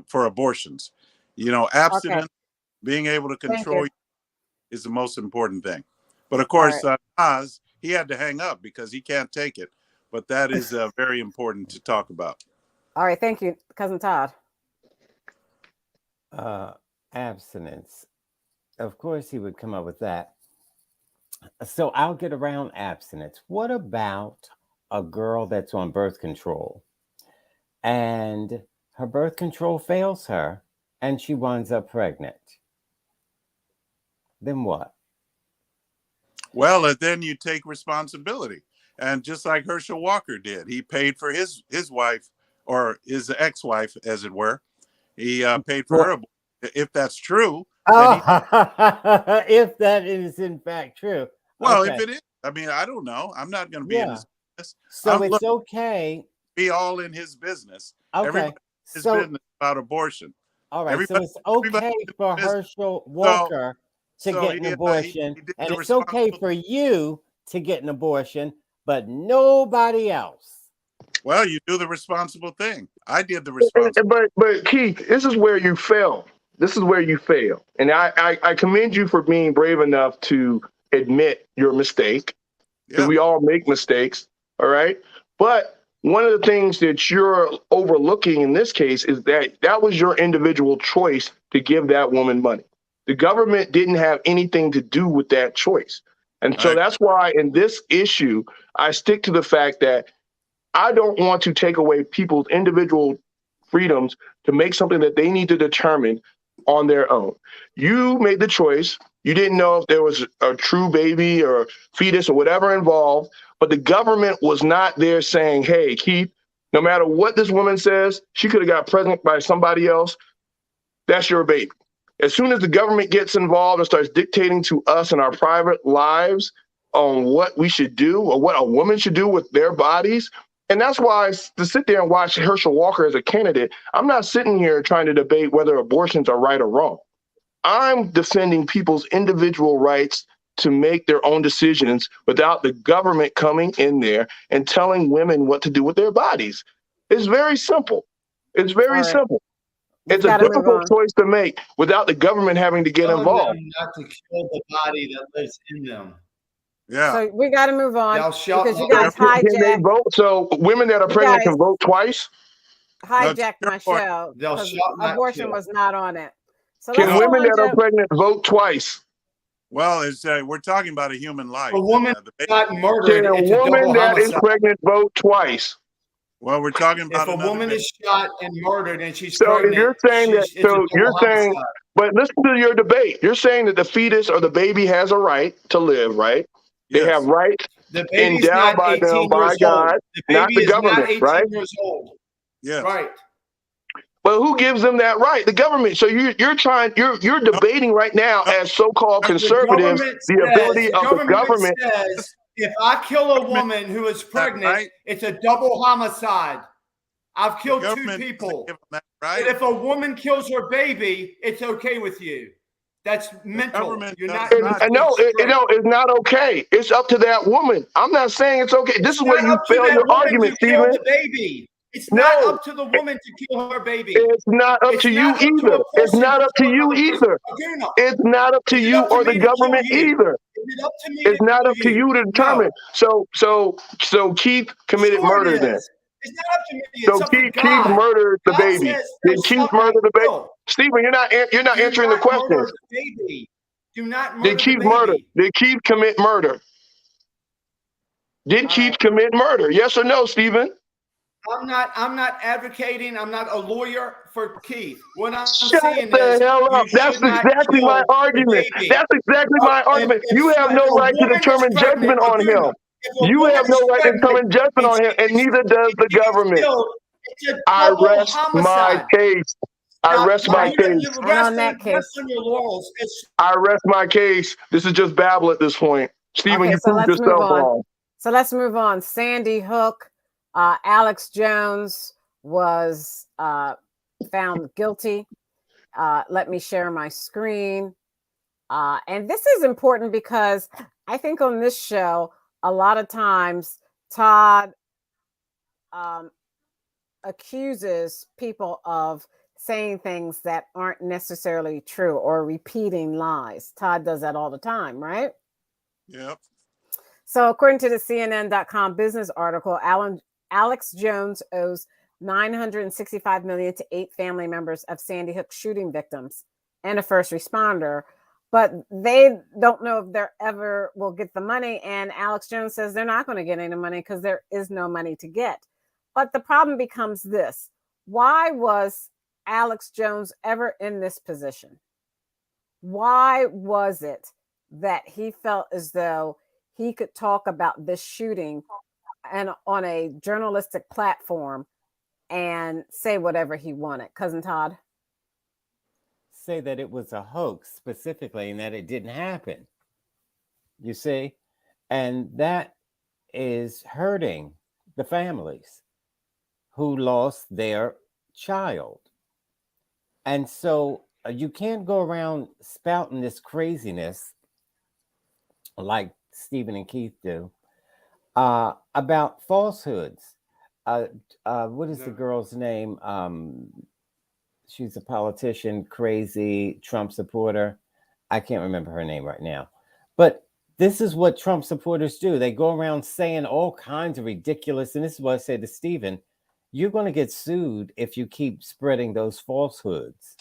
F: for abortions. Abstinence, being able to control is the most important thing. But of course, Oz, he had to hang up because he can't take it. But that is very important to talk about.
B: All right. Thank you, Cousin Todd.
E: Abstinence. Of course, he would come up with that. So I'll get around abstinence. What about a girl that's on birth control and her birth control fails her and she winds up pregnant? Then what?
F: Well, then you take responsibility. And just like Herschel Walker did, he paid for his wife, or his ex-wife, as it were. He paid for her. If that's true,
E: If that is in fact true.
F: Well,
E: Okay.
F: if it is, I mean, I don't know. I'm not going to be in
E: Yeah.
F: his business.
E: So it's okay.
F: Be all in his business.
E: Okay.
F: Everybody his
E: So
F: business about abortion.
E: all right.
F: Everybody,
E: So it's okay for
F: business.
E: Herschel Walker to get an abortion,
F: he did
E: and
F: the
E: it's okay for you to get an abortion, but nobody else.
F: Well, you do the responsible thing. I did the responsible.
A: But Keith, this is where you fail. This is where you fail. And I commend you for being brave enough to admit your mistake. Because we all make mistakes. All right. But one of the things that you're overlooking in this case is that was your individual choice to give that woman money. The government didn't have anything to do with that choice. And so that's why in this issue, I stick to the fact that I don't want to take away people's individual freedoms to make something that they need to determine on their own. You made the choice. You didn't know if there was a true baby or fetus or whatever involved, but the government was not there saying, hey, Keith, no matter what this woman says, she could have got pregnant by somebody else. That's your baby. As soon as the government gets involved and starts dictating to us in our private lives on what we should do or what a woman should do with their bodies, and that's why to sit there and watch Herschel Walker as a candidate, I'm not sitting here trying to debate whether abortions are right or wrong. I'm defending people's individual rights to make their own decisions without the government coming in there and telling women what to do with their bodies. It's very simple. It's very simple. It's a difficult choice to make without the government having to get involved.
C: Not to kill the body that lives in them.
B: Yeah. So we got to move on because you guys
A: Can they vote? So women that are pregnant can vote twice?
B: Hijacked my show. Abortion was not on it. So
A: can women that are pregnant vote twice?
F: Well, we're talking about a human life.
C: A woman got murdered.
A: Can a woman that is pregnant vote twice?
F: Well, we're talking about
C: if a woman is shot and murdered and she's
A: so
C: pregnant.
A: So you're saying that. So you're saying, but listen to your debate. You're saying that the fetus or the baby has a right to live, right? Yes. They have rights endowed by them by God, not the government, right?
F: Yeah,
C: right.
A: But who gives them that right? The government. So you're debating right now as so-called conservatives the ability of the government.
C: Says, if I kill a woman who is pregnant, it's a double homicide. I've killed two people. Right? But if a woman kills her baby, it's okay with you. That's mental. You're not.
A: No, it's not okay. It's up to that woman. I'm not saying it's okay. This is where you fail your argument, Stephen.
C: The baby. It's not up to the woman to kill her baby.
A: It's not up to you either. It's not up to you either. It's not up to you or the government either. It's not up to you to determine. So Keith committed murder then.
C: It's not up to me.
A: So Keith murdered the baby. Did Keith murder the baby? Stephen, you're not answering the question.
C: Do not murder.
A: Did Keith murder? Did Keith commit murder? Did Keith commit murder? Yes or no, Stephen?
C: I'm not advocating. I'm not a lawyer for Keith. What I'm
A: saying
C: is, the
A: hell up. That's exactly my argument. That's exactly my argument. You have no right to determine judgment on him. You have no right to determine judgment on him, and neither does the government. I rest my case. I rest my case.
B: On that case.
C: I
A: rest my case. This is just babble at this point. Stephen, you proved yourself wrong.
B: So let's move on. Sandy Hook. Alex Jones was found guilty. Let me share my screen. And this is important because I think on this show, a lot of times Todd accuses people of saying things that aren't necessarily true or repeating lies. Todd does that all the time, right?
F: Yep.
B: So according to the CNN.com business article, Alex Jones owes $965 million to 8 family members of Sandy Hook shooting victims and a first responder, but they don't know if they ever will get the money. And Alex Jones says they're not going to get any money because there is no money to get. But the problem becomes this: why was Alex Jones ever in this position? Why was it that he felt as though he could talk about this shooting and on a journalistic platform and say whatever he wanted? Cousin Todd.
E: say that it was a hoax specifically and that it didn't happen. You see? And that is hurting the families who lost their child. And so you can't go around spouting this craziness like Stephen and Keith do about falsehoods. What is the girl's name? She's a politician, crazy Trump supporter. I can't remember her name right now. But this is what Trump supporters do. They go around saying all kinds of ridiculous, and this is what I said to Stephen, you're going to get sued if you keep spreading those falsehoods.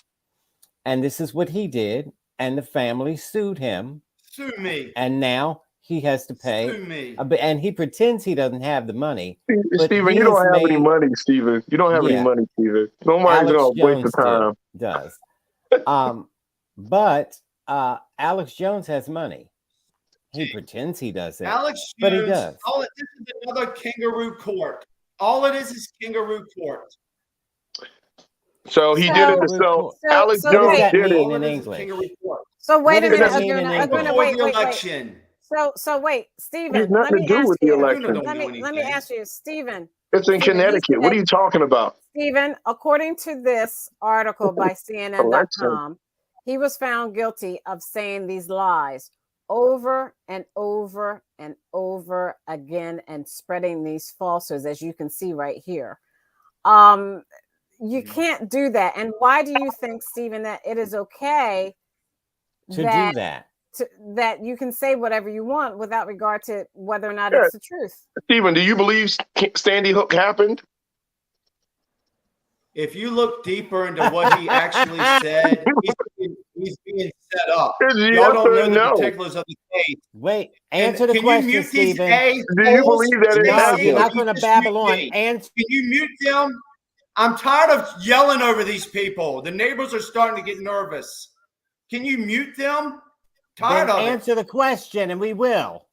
E: And this is what he did, and the family sued him.
C: Sue me.
E: And now he has to pay.
C: Sue me.
E: And he pretends he doesn't have the money.
A: Stephen, you don't have any money, Stephen. You don't have any money, Stephen. Nobody's going to waste the time.
E: Does. But Alex Jones has money. He pretends he doesn't, but he does.
C: This is another kangaroo court. All it is kangaroo court.
A: So he did it. So Alex Jones did it
E: in English.
B: So wait a minute, Ogunna, wait. So wait, Stephen.
A: Let me ask you.
B: Let me ask you, Stephen.
A: It's in Connecticut. What are you talking about?
B: Stephen, according to this article by CNN.com, he was found guilty of saying these lies over and over and over again and spreading these falsehoods, as you can see right here. You can't do that. And why do you think, Stephen, that it is okay
E: to do that?
B: That you can say whatever you want without regard to whether or not it's the truth.
A: Stephen, do you believe Sandy Hook happened?
C: If you look deeper into what he actually said, he's being set up. Y'all don't know the particulars of the case.
E: Wait, answer the question, Stephen.
A: Do you believe that it happened?
E: You're not going to babble on.
C: Can you mute them? I'm tired of yelling over these people. The neighbors are starting to get nervous. Can you mute them? Tired of it.
E: Answer the question, and we will.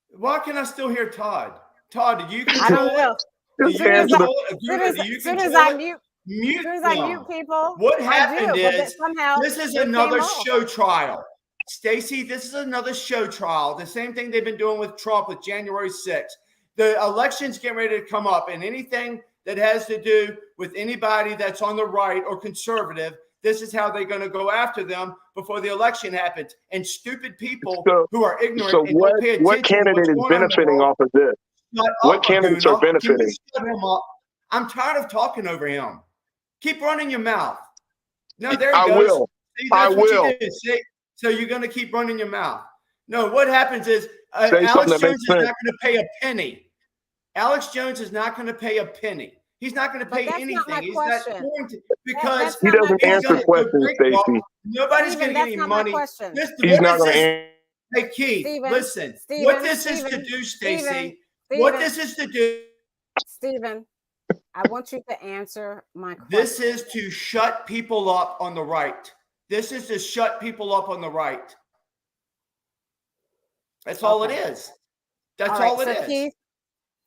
C: Why can I still hear Todd? Todd, do you control it?
B: I don't know. As soon as I mute people,
C: what happened is this is another show trial. Stacey, this is another show trial. The same thing they've been doing with Trump with January 6th. The election's getting ready to come up, and anything that has to do with anybody that's on the right or conservative, this is how they're going to go after them before the election happens. And stupid people who are ignorant and don't pay attention.
A: What candidate is benefiting off of this? What candidates are benefiting?
C: I'm tired of talking over him. Keep running your mouth. No, there he
A: goes.
C: I will. See, that's
A: I
C: what
A: will.
C: You did. See? So you're going to keep running your mouth. No, what happens is Alex Jones is not going to pay a penny. Alex Jones is not going to pay a penny. He's not going to pay anything. He's not going to, because
A: he doesn't answer questions, Stacey.
C: Nobody's going to get any money.
A: He's not going to answer.
C: Hey, Keith, listen. What this is to do, Stacey, what this is to do.
B: Stephen, I want you to answer my question.
C: This is to shut people up on the right. This is to shut people up on the right. That's all it is. That's all it is.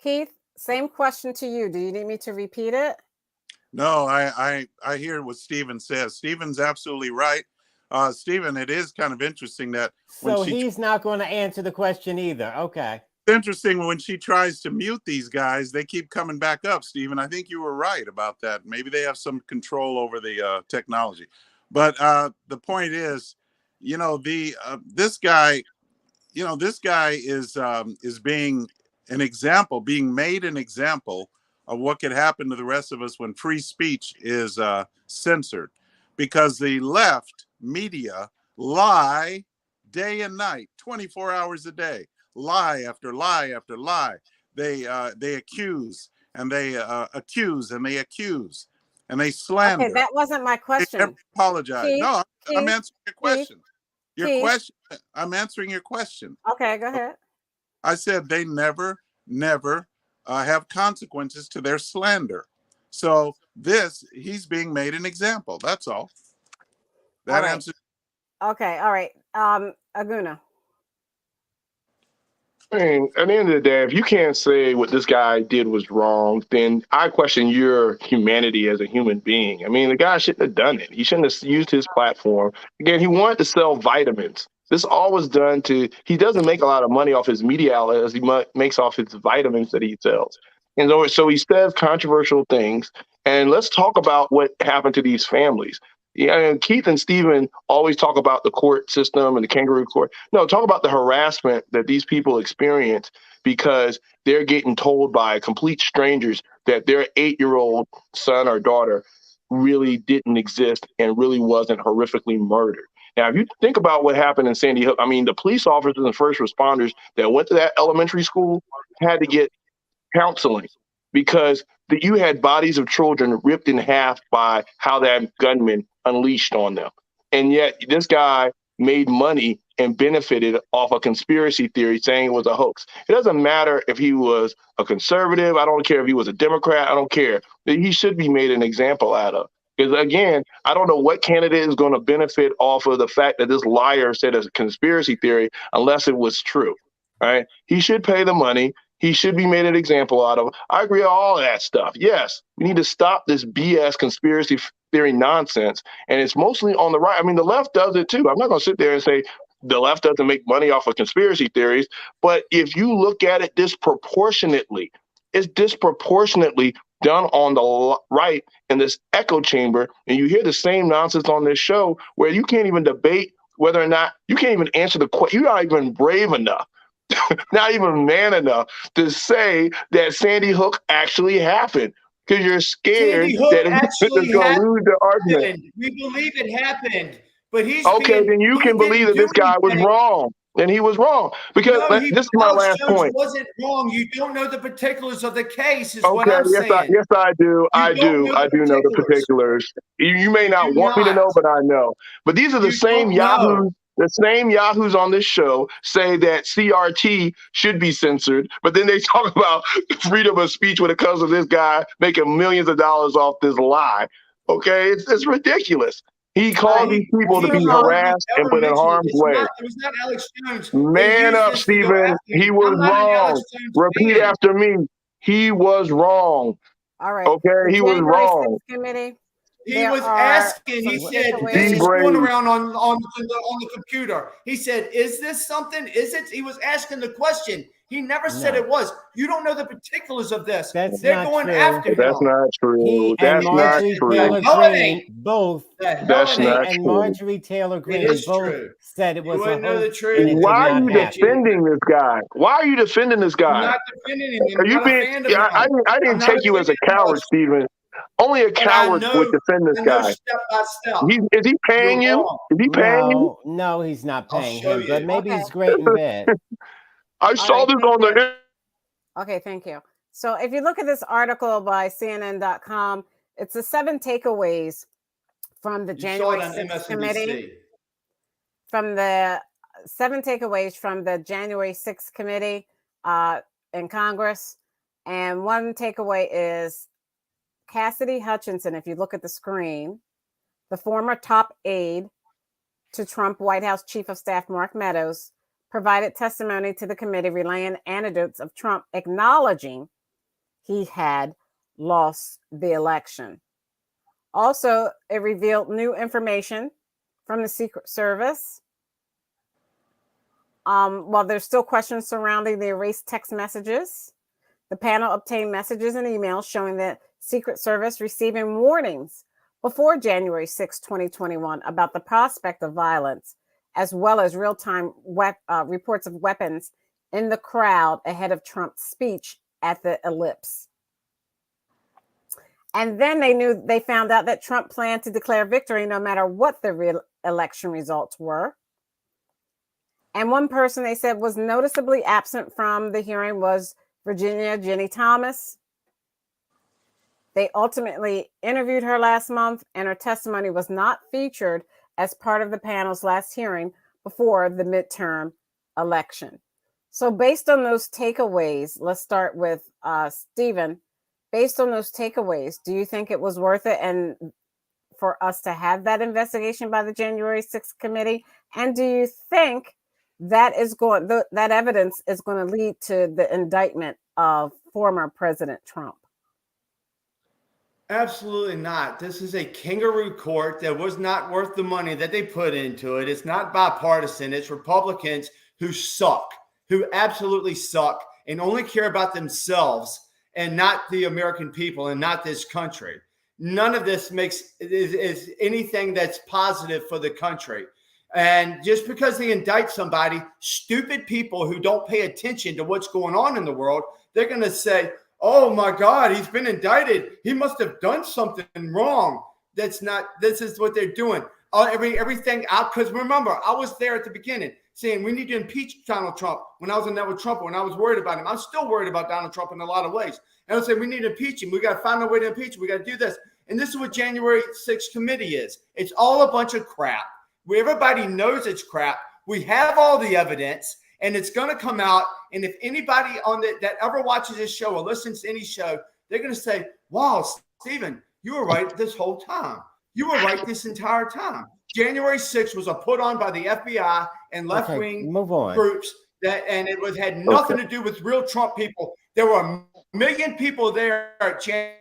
B: Keith, same question to you. Do you need me to repeat it?
F: No, I hear what Stephen says. Stephen's absolutely right. Stephen, it is kind of interesting that
E: he's not going to answer the question either. Okay.
F: It's interesting when she tries to mute these guys, they keep coming back up, Stephen. I think you were right about that. Maybe they have some control over the technology. But the point is, this guy is being an example, being made an example of what could happen to the rest of us when free speech is censored, because the left media lie day and night, 24 hours a day, lie after lie after lie. They accuse and they accuse and they accuse and they slander.
B: Okay, that wasn't my question.
F: They never apologize.
B: Keith,
F: no, I'm answering your question.
B: Keith.
F: Question. I'm answering your question.
B: Okay, go ahead.
F: I said they never have consequences to their slander. So he's being made an example. That's all. That answers.
B: Okay, all right. Ogunna.
A: I mean, at the end of the day, if you can't say what this guy did was wrong, then I question your humanity as a human being. I mean, the guy shouldn't have done it. He shouldn't have used his platform. Again, he wanted to sell vitamins. This all was done to, he doesn't make a lot of money off his media outlets. He makes off his vitamins that he sells. And so he says controversial things. And let's talk about what happened to these families. Yeah, and Keith and Stephen always talk about the court system and the kangaroo court. No, talk about the harassment that these people experience because they're getting told by complete strangers that their 8-year-old son or daughter really didn't exist and really wasn't horrifically murdered. Now, if you think about what happened in Sandy Hook, I mean, the police officers and first responders that went to that elementary school had to get counseling because you had bodies of children ripped in half by how that gunman unleashed on them. And yet this guy made money and benefited off a conspiracy theory saying it was a hoax. It doesn't matter if he was a conservative. I don't care if he was a Democrat. I don't care. He should be made an example out of. Because again, I don't know what candidate is going to benefit off of the fact that this liar said a conspiracy theory unless it was true. Right? He should pay the money. He should be made an example out of. I agree with all of that stuff. Yes, we need to stop this BS conspiracy theory nonsense. And it's mostly on the right. I mean, the left does it too. I'm not going to sit there and say the left doesn't make money off of conspiracy theories. But if you look at it disproportionately, it's disproportionately done on the right in this echo chamber. And you hear the same nonsense on this show where you can't even debate whether or not you can't even answer the question. You're not even brave enough. Not even man enough to say that Sandy Hook actually happened because you're scared that it's going to lose the argument.
C: We believe it happened, but he's
A: okay. Then you can believe that this guy was wrong. Then he was wrong because this is my last point.
C: Wasn't wrong. You don't know the particulars of the case, is what I'm saying.
A: Yes, I do. I do know the particulars. You may not want me to know, but I know. But these are the same yahoos. The same yahoos on this show say that CRT should be censored, but then they talk about freedom of speech when it comes to this guy making millions of dollars off this lie. Okay, it's ridiculous. He called these people to be harassed and put in harm's way.
C: It was not Alex Jones.
A: Man up, Stephen. He was wrong. Repeat after me. He was wrong.
B: All right.
A: Okay, he was wrong.
B: Committee.
C: He was asking. He said, "This is going around on the computer." He said, "Is this something? Is it?" He was asking the question. He never said it was. You don't know the particulars of this. They're going
E: true.
C: after him.
A: That's not true. That's not true.
E: Taylor Greene both.
A: That's not
E: and
A: true.
E: Marjorie Taylor Greene both said it was
C: a hoax.
A: Why are you defending this guy? Why are you defending this guy?
C: I'm not defending him.
A: Are you being? I didn't take you as a coward, Stephen. Only a coward would defend this guy.
C: Step by step.
A: Is he paying you? Is he paying you?
E: No, he's not paying him. But maybe he's great in bed.
A: I saw this on the.
B: Okay, thank you. So if you look at this article by CNN.com, it's the 7 takeaways from the January 6th committee. From the 7 takeaways from the January 6th committee in Congress. And one takeaway is Cassidy Hutchinson, if you look at the screen, the former top aide to Trump White House Chief of Staff Mark Meadows, provided testimony to the committee relaying anecdotes of Trump acknowledging he had lost the election. Also, it revealed new information from the Secret Service. While there's still questions surrounding the erased text messages, the panel obtained messages and emails showing that Secret Service receiving warnings before January 6, 2021 about the prospect of violence, as well as real-time reports of weapons in the crowd ahead of Trump's speech at the Ellipse. And then they found out that Trump planned to declare victory no matter what the election results were. And one person they said was noticeably absent from the hearing was Virginia Ginny Thomas. They ultimately interviewed her last month, and her testimony was not featured as part of the panel's last hearing before the midterm election. So based on those takeaways, let's start with Stephen. Based on those takeaways, do you think it was worth it and for us to have that investigation by the January 6th committee? And do you think that evidence is going to lead to the indictment of former President Trump.
C: Absolutely not. This is a kangaroo court that was not worth the money that they put into it. It's not bipartisan. It's Republicans who suck, who absolutely suck and only care about themselves and not the American people and not this country. None of this is anything that's positive for the country. And just because they indict somebody, stupid people who don't pay attention to what's going on in the world, they're going to say, oh my God, he's been indicted. He must have done something wrong. This is what they're doing. Everything out, because remember, I was there at the beginning saying we need to impeach Donald Trump when I was in there with Trump, when I was worried about him. I'm still worried about Donald Trump in a lot of ways. And I was saying we need to impeach him. We got to find a way to impeach him. We got to do this. And this is what January 6th committee is. It's all a bunch of crap. Everybody knows it's crap. We have all the evidence. And it's going to come out. And if anybody that ever watches this show or listens to any show, they're going to say, wow, Stephen, you were right this whole time. You were right this entire time. January 6th was a put on by the FBI and left-wing groups and it had nothing to do with real Trump people. There were a million people there at January.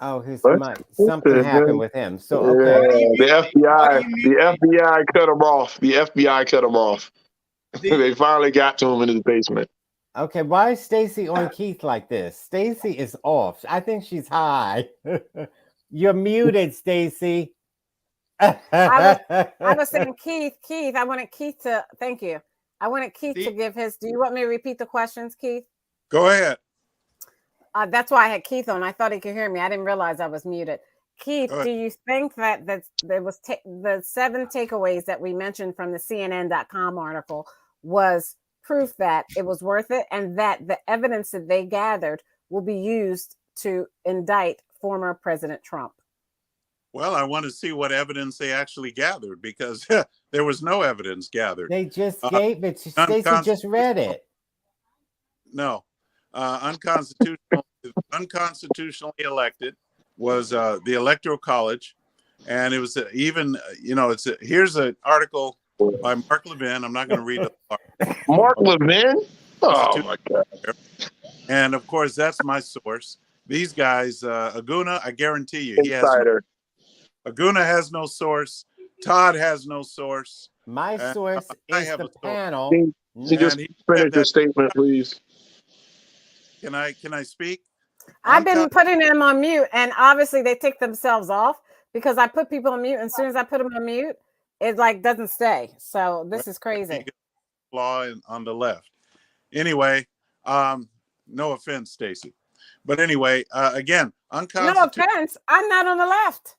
E: Oh, his mic. Something happened with him. So okay.
A: The FBI cut him off. The FBI cut him off. They finally got to him in his basement.
E: Okay, why is Stacy on Keith like this? Stacy is off. I think she's high. You're muted, Stacy.
B: I was saying, Keith, I wanted Keith to thank you. I wanted Keith to give his. Do you want me to repeat the questions, Keith?
F: Go ahead.
B: That's why I had Keith on. I thought he could hear me. I didn't realize I was muted. Keith, do you think that there was the 7 takeaways that we mentioned from the CNN.com article was proof that it was worth it and that the evidence that they gathered will be used to indict former President Trump?
F: Well, I want to see what evidence they actually gathered because there was no evidence gathered.
E: They just gave it. Stacy just read it.
F: No. Unconstitutionally elected was the Electoral College, and it was here's an article by Mark Levin. I'm not going to read it.
A: Mark Levin? Oh my God!
F: And of course, that's my source. These guys, Ogunna, I guarantee you, Ogunna has no source. Todd has no source.
E: My source is the panel.
A: Can you just finish your statement, please?
F: Can I speak?
B: I've been putting them on mute, and obviously they take themselves off because I put people on mute. And as soon as I put them on mute, it doesn't stay. So this is crazy.
F: Flaw on the left. Anyway, no offense, Stacy, but anyway, again, unconstitutional.
B: No offense. I'm not on the left.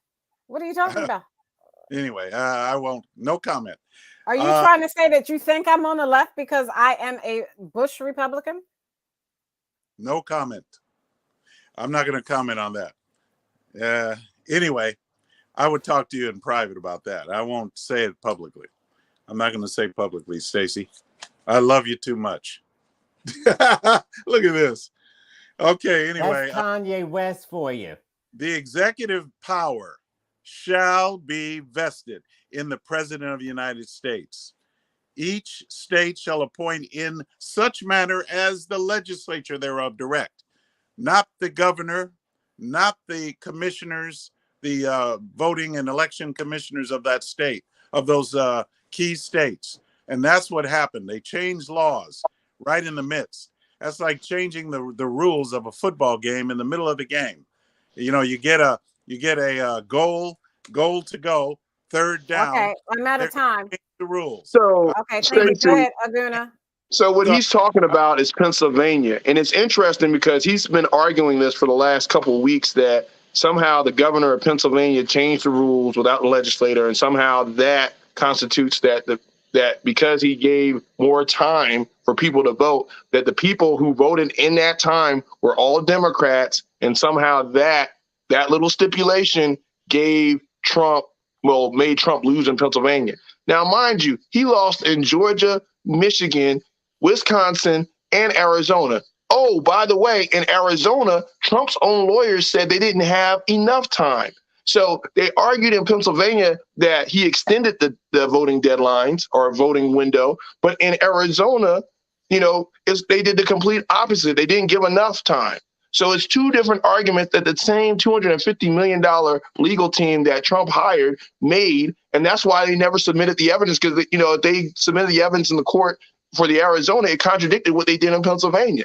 B: What are you talking about?
F: Anyway, I won't. No comment.
B: Are you trying to say that you think I'm on the left because I am a Busch Republican?
F: No comment. I'm not going to comment on that. Anyway, I would talk to you in private about that. I won't say it publicly. I'm not going to say publicly, Stacy. I love you too much. Look at this. Okay, anyway.
E: That's Kanye West for you.
F: The executive power shall be vested in the President of the United States. Each state shall appoint in such manner as the legislature thereof direct, not the governor, not the commissioners, the voting and election commissioners of that state, of those key states. And that's what happened. They changed laws right in the midst. That's like changing the rules of a football game in the middle of the game. You know, you get a goal to go, third down.
B: Okay, I'm out of time.
F: The rules.
A: So
B: okay, thank you. Go ahead, Ogunna.
A: So what he's talking about is Pennsylvania, and it's interesting because he's been arguing this for the last couple of weeks that somehow the governor of Pennsylvania changed the rules without the legislator, and somehow that constitutes that because he gave more time for people to vote, that the people who voted in that time were all Democrats, and somehow that little stipulation made Trump lose in Pennsylvania. Now, mind you, he lost in Georgia, Michigan, Wisconsin, and Arizona. Oh, by the way, in Arizona, Trump's own lawyers said they didn't have enough time. So they argued in Pennsylvania that he extended the voting deadlines or voting window, but in Arizona, they did the complete opposite. They didn't give enough time. So it's two different arguments that the same $250 million legal team that Trump hired made, and that's why they never submitted the evidence, because if they submitted the evidence in the court for the Arizona, it contradicted what they did in Pennsylvania.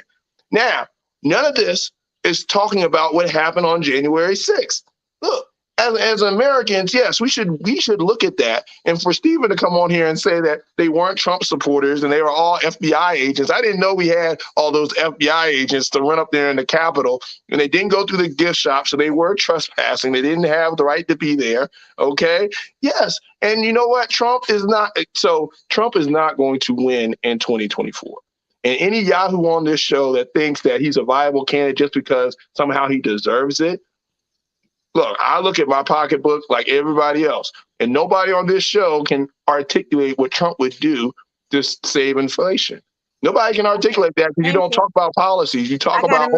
A: Now, none of this is talking about what happened on January 6th. Look, as Americans, yes, we should look at that. And for Stephen to come on here and say that they weren't Trump supporters and they were all FBI agents, I didn't know we had all those FBI agents to run up there in the Capitol, and they didn't go through the gift shop, so they were trespassing. They didn't have the right to be there. Okay, yes, and you know what? Trump is not going to win in 2024. And any Yahoo on this show that thinks that he's a viable candidate just because somehow he deserves it, look, I look at my pocketbook like everybody else, and nobody on this show can articulate what Trump would do to save inflation. Nobody can articulate that because you don't talk about policies. You talk about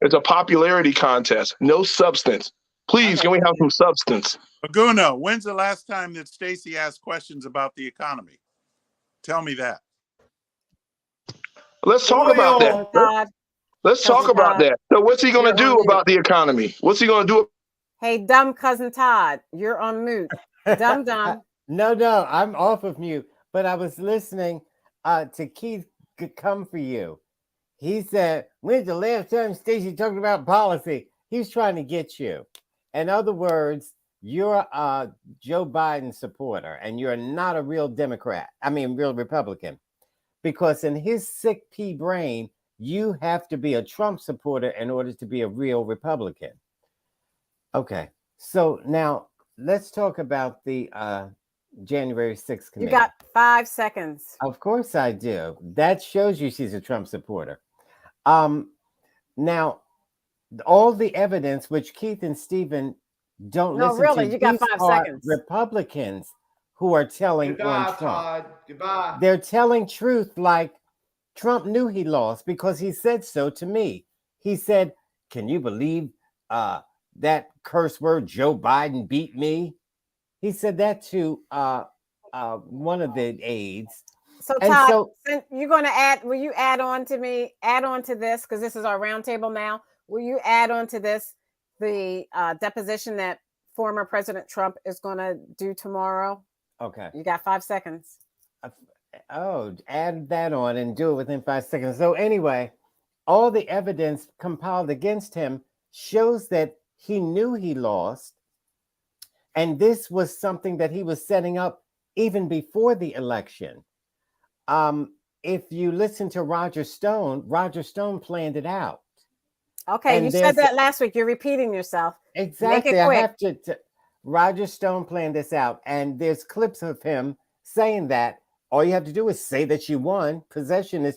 A: it's a popularity contest, no substance. Please, can we have some substance?
F: Ogunna, when's the last time that Stacey asked questions about the economy? Tell me that.
A: Let's talk about that. Let's talk about that. So what's he going to do about the economy? What's he going to do?
B: Hey, dumb cousin Todd, you're on mute. Dumb.
E: No, I'm off of mute. But I was listening to Keith come for you. He said, when's the last time Stacey talked about policy? He's trying to get you. In other words, you're a Joe Biden supporter and you're not a real real Republican. Because in his sick pea brain, you have to be a Trump supporter in order to be a real Republican. Okay, so now let's talk about the January 6th committee.
B: You got 5 seconds.
E: Of course I do. That shows you she's a Trump supporter. Now, all the evidence, which Keith and Stephen don't listen to. No, really,
B: you got 5 seconds.
E: Republicans who are telling on Trump.
C: Todd. Goodbye.
E: They're telling truth like Trump knew he lost because he said so to me. He said, can you believe that curse word, Joe Biden beat me? He said that to one of the aides.
B: So Todd, you're going to will you add on to this, because this is our roundtable now. Will you add on to this the deposition that former President Trump is going to do tomorrow?
E: Okay.
B: You got 5 seconds.
E: Add that on and do it within 5 seconds. So anyway, all the evidence compiled against him shows that he knew he lost. And this was something that he was setting up even before the election. If you listen to Roger Stone planned it out.
B: Okay, and you said that last week. You're repeating yourself.
E: Exactly.
B: Make it quick.
E: I have to Roger Stone planned this out, and there's clips of him saying that. All you have to do is say that you won. Possession is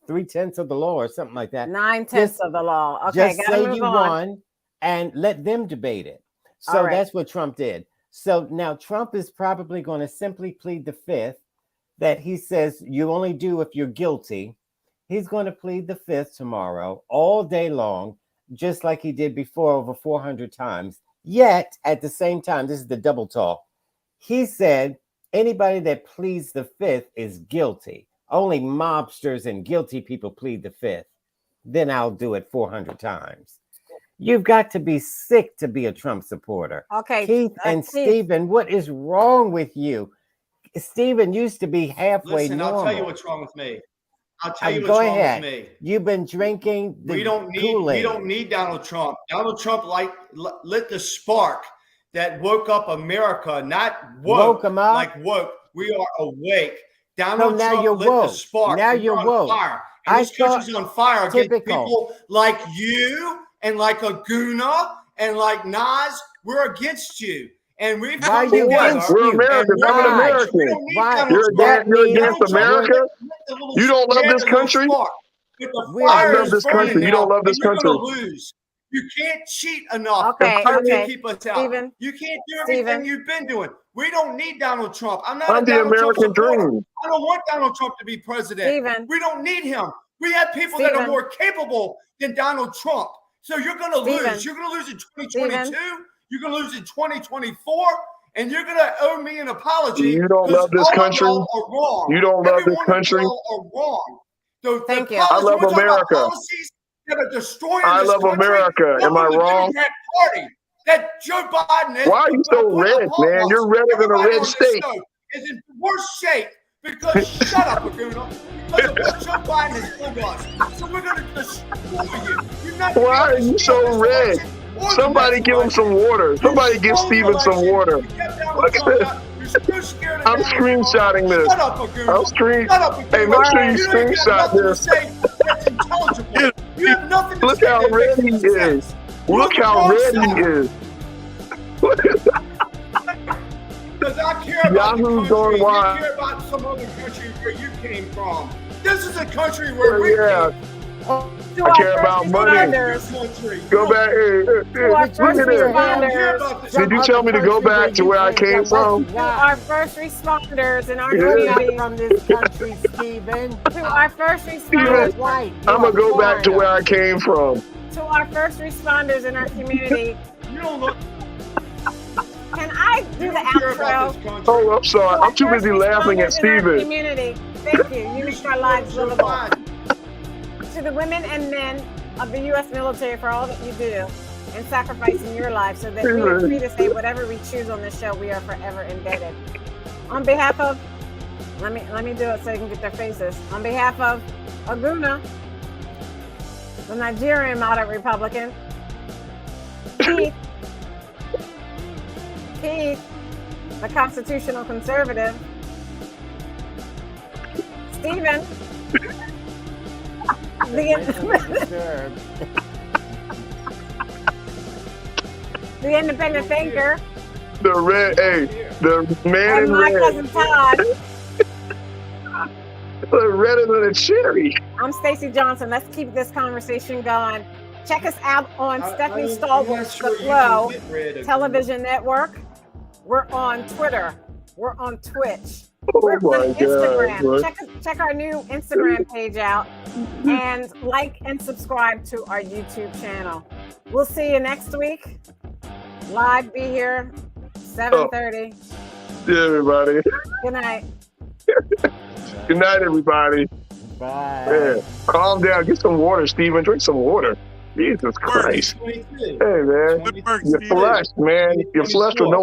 E: 3/10 of the law or something like that.
B: 9/10 of the law. Okay,
E: just say you won and let them debate it. So that's what Trump did. So now Trump is probably going to simply plead the fifth, that he says you only do if you're guilty. He's going to plead the fifth tomorrow all day long, just like he did before over 400 times. Yet, at the same time, this is the double talk. He said anybody that pleads the fifth is guilty. Only mobsters and guilty people plead the fifth. Then I'll do it 400 times. You've got to be sick to be a Trump supporter.
B: Okay.
E: Keith and Stephen, what is wrong with you? Stephen used to be halfway normal.
C: I'll tell you what's wrong with me. I'll tell you what's wrong with me.
E: You've been drinking the Kool-Aid.
C: We don't need Donald Trump. Donald Trump lit the spark that woke up America, not woke him up. Like woke. We are awake. Donald Trump lit the spark.
E: Now you're woke.
C: Fire. And this country's on fire against people like you and like Ogunna and like Nas. We're against you. And we've come together.
A: We're Americans. I'm an American. You're against America? You don't love this country? I love this country. You don't love this country.
C: You're going to lose. You can't cheat enough to keep us out.
B: Steven,
C: you can't do everything you've been doing. We don't need Donald Trump. I'm
A: the American dream.
C: I don't want Donald Trump to be president. We don't need him. We have people that are more capable than Donald Trump. So you're going to lose. You're going to lose in 2022. You're going to lose in 2024, and you're going to owe me an apology.
A: You don't love this country.
C: Are wrong.
A: You don't love this country.
C: Are wrong.
B: Thank you.
A: I love America.
C: Policies that are destroying
A: I
C: this
A: love
C: country.
A: America. Am I wrong?
C: Party that Joe Biden has.
A: Why are you so red, man? You're redder than a red state.
C: Is in worse shape because shut up, Ogunna. Because of what Joe Biden has told us. So we're going to destroy you. You're not.
A: Why are you so red? Somebody give him some water. Somebody give Steven some water. Look at this. I'm screenshotting this.
C: Shut up, Ogunna.
A: Hey, make sure you screenshot this.
C: That's intelligible. You have nothing to
A: Look
C: say.
A: how red he is. Look how red he is.
C: Because I care about
A: Yahoo's
C: the
A: going
C: country.
A: wild.
C: You care about some other country where you came from. This is a country where we came from.
A: I care about money. Go back. Look at this. Did you tell me to go back to where I came from?
B: To our first responders in our community
E: from this country, Stephen.
B: To our first responders.
A: I'm going to go back to where I came from.
B: To our first responders in our community.
C: You don't look.
B: Can I do the outro?
A: Oh, I'm sorry. I'm too busy laughing at Steven.
B: Community. Thank you. You make our lives livable. To the women and men of the U.S. military for all that you do and sacrificing your life so that we are free to say whatever we choose on this show, we are forever indebted. On behalf of, let me do it so you can get their faces. On behalf of Ogunna, the Nigerian moderate Republican, Keith, the constitutional conservative, Stephen, the independent thinker,
A: the man
B: and
A: in
B: my
A: red.
B: cousin Todd.
A: Redder than a cherry.
B: I'm Stacey Johnson. Let's keep this conversation going. Check us out on Stephanie Stallworth's The Flow Television Network. We're on Twitter. We're on Twitch. We're on Instagram. Check our new Instagram page out and like and subscribe to our YouTube channel. We'll see you next week. Live, be here, 7:30.
A: See everybody.
B: Good night.
A: Good night, everybody.
E: Bye.
A: Man, calm down. Get some water, Steven. Drink some water. Jesus Christ. Hey, man. You're flushed, man. You're flushed with no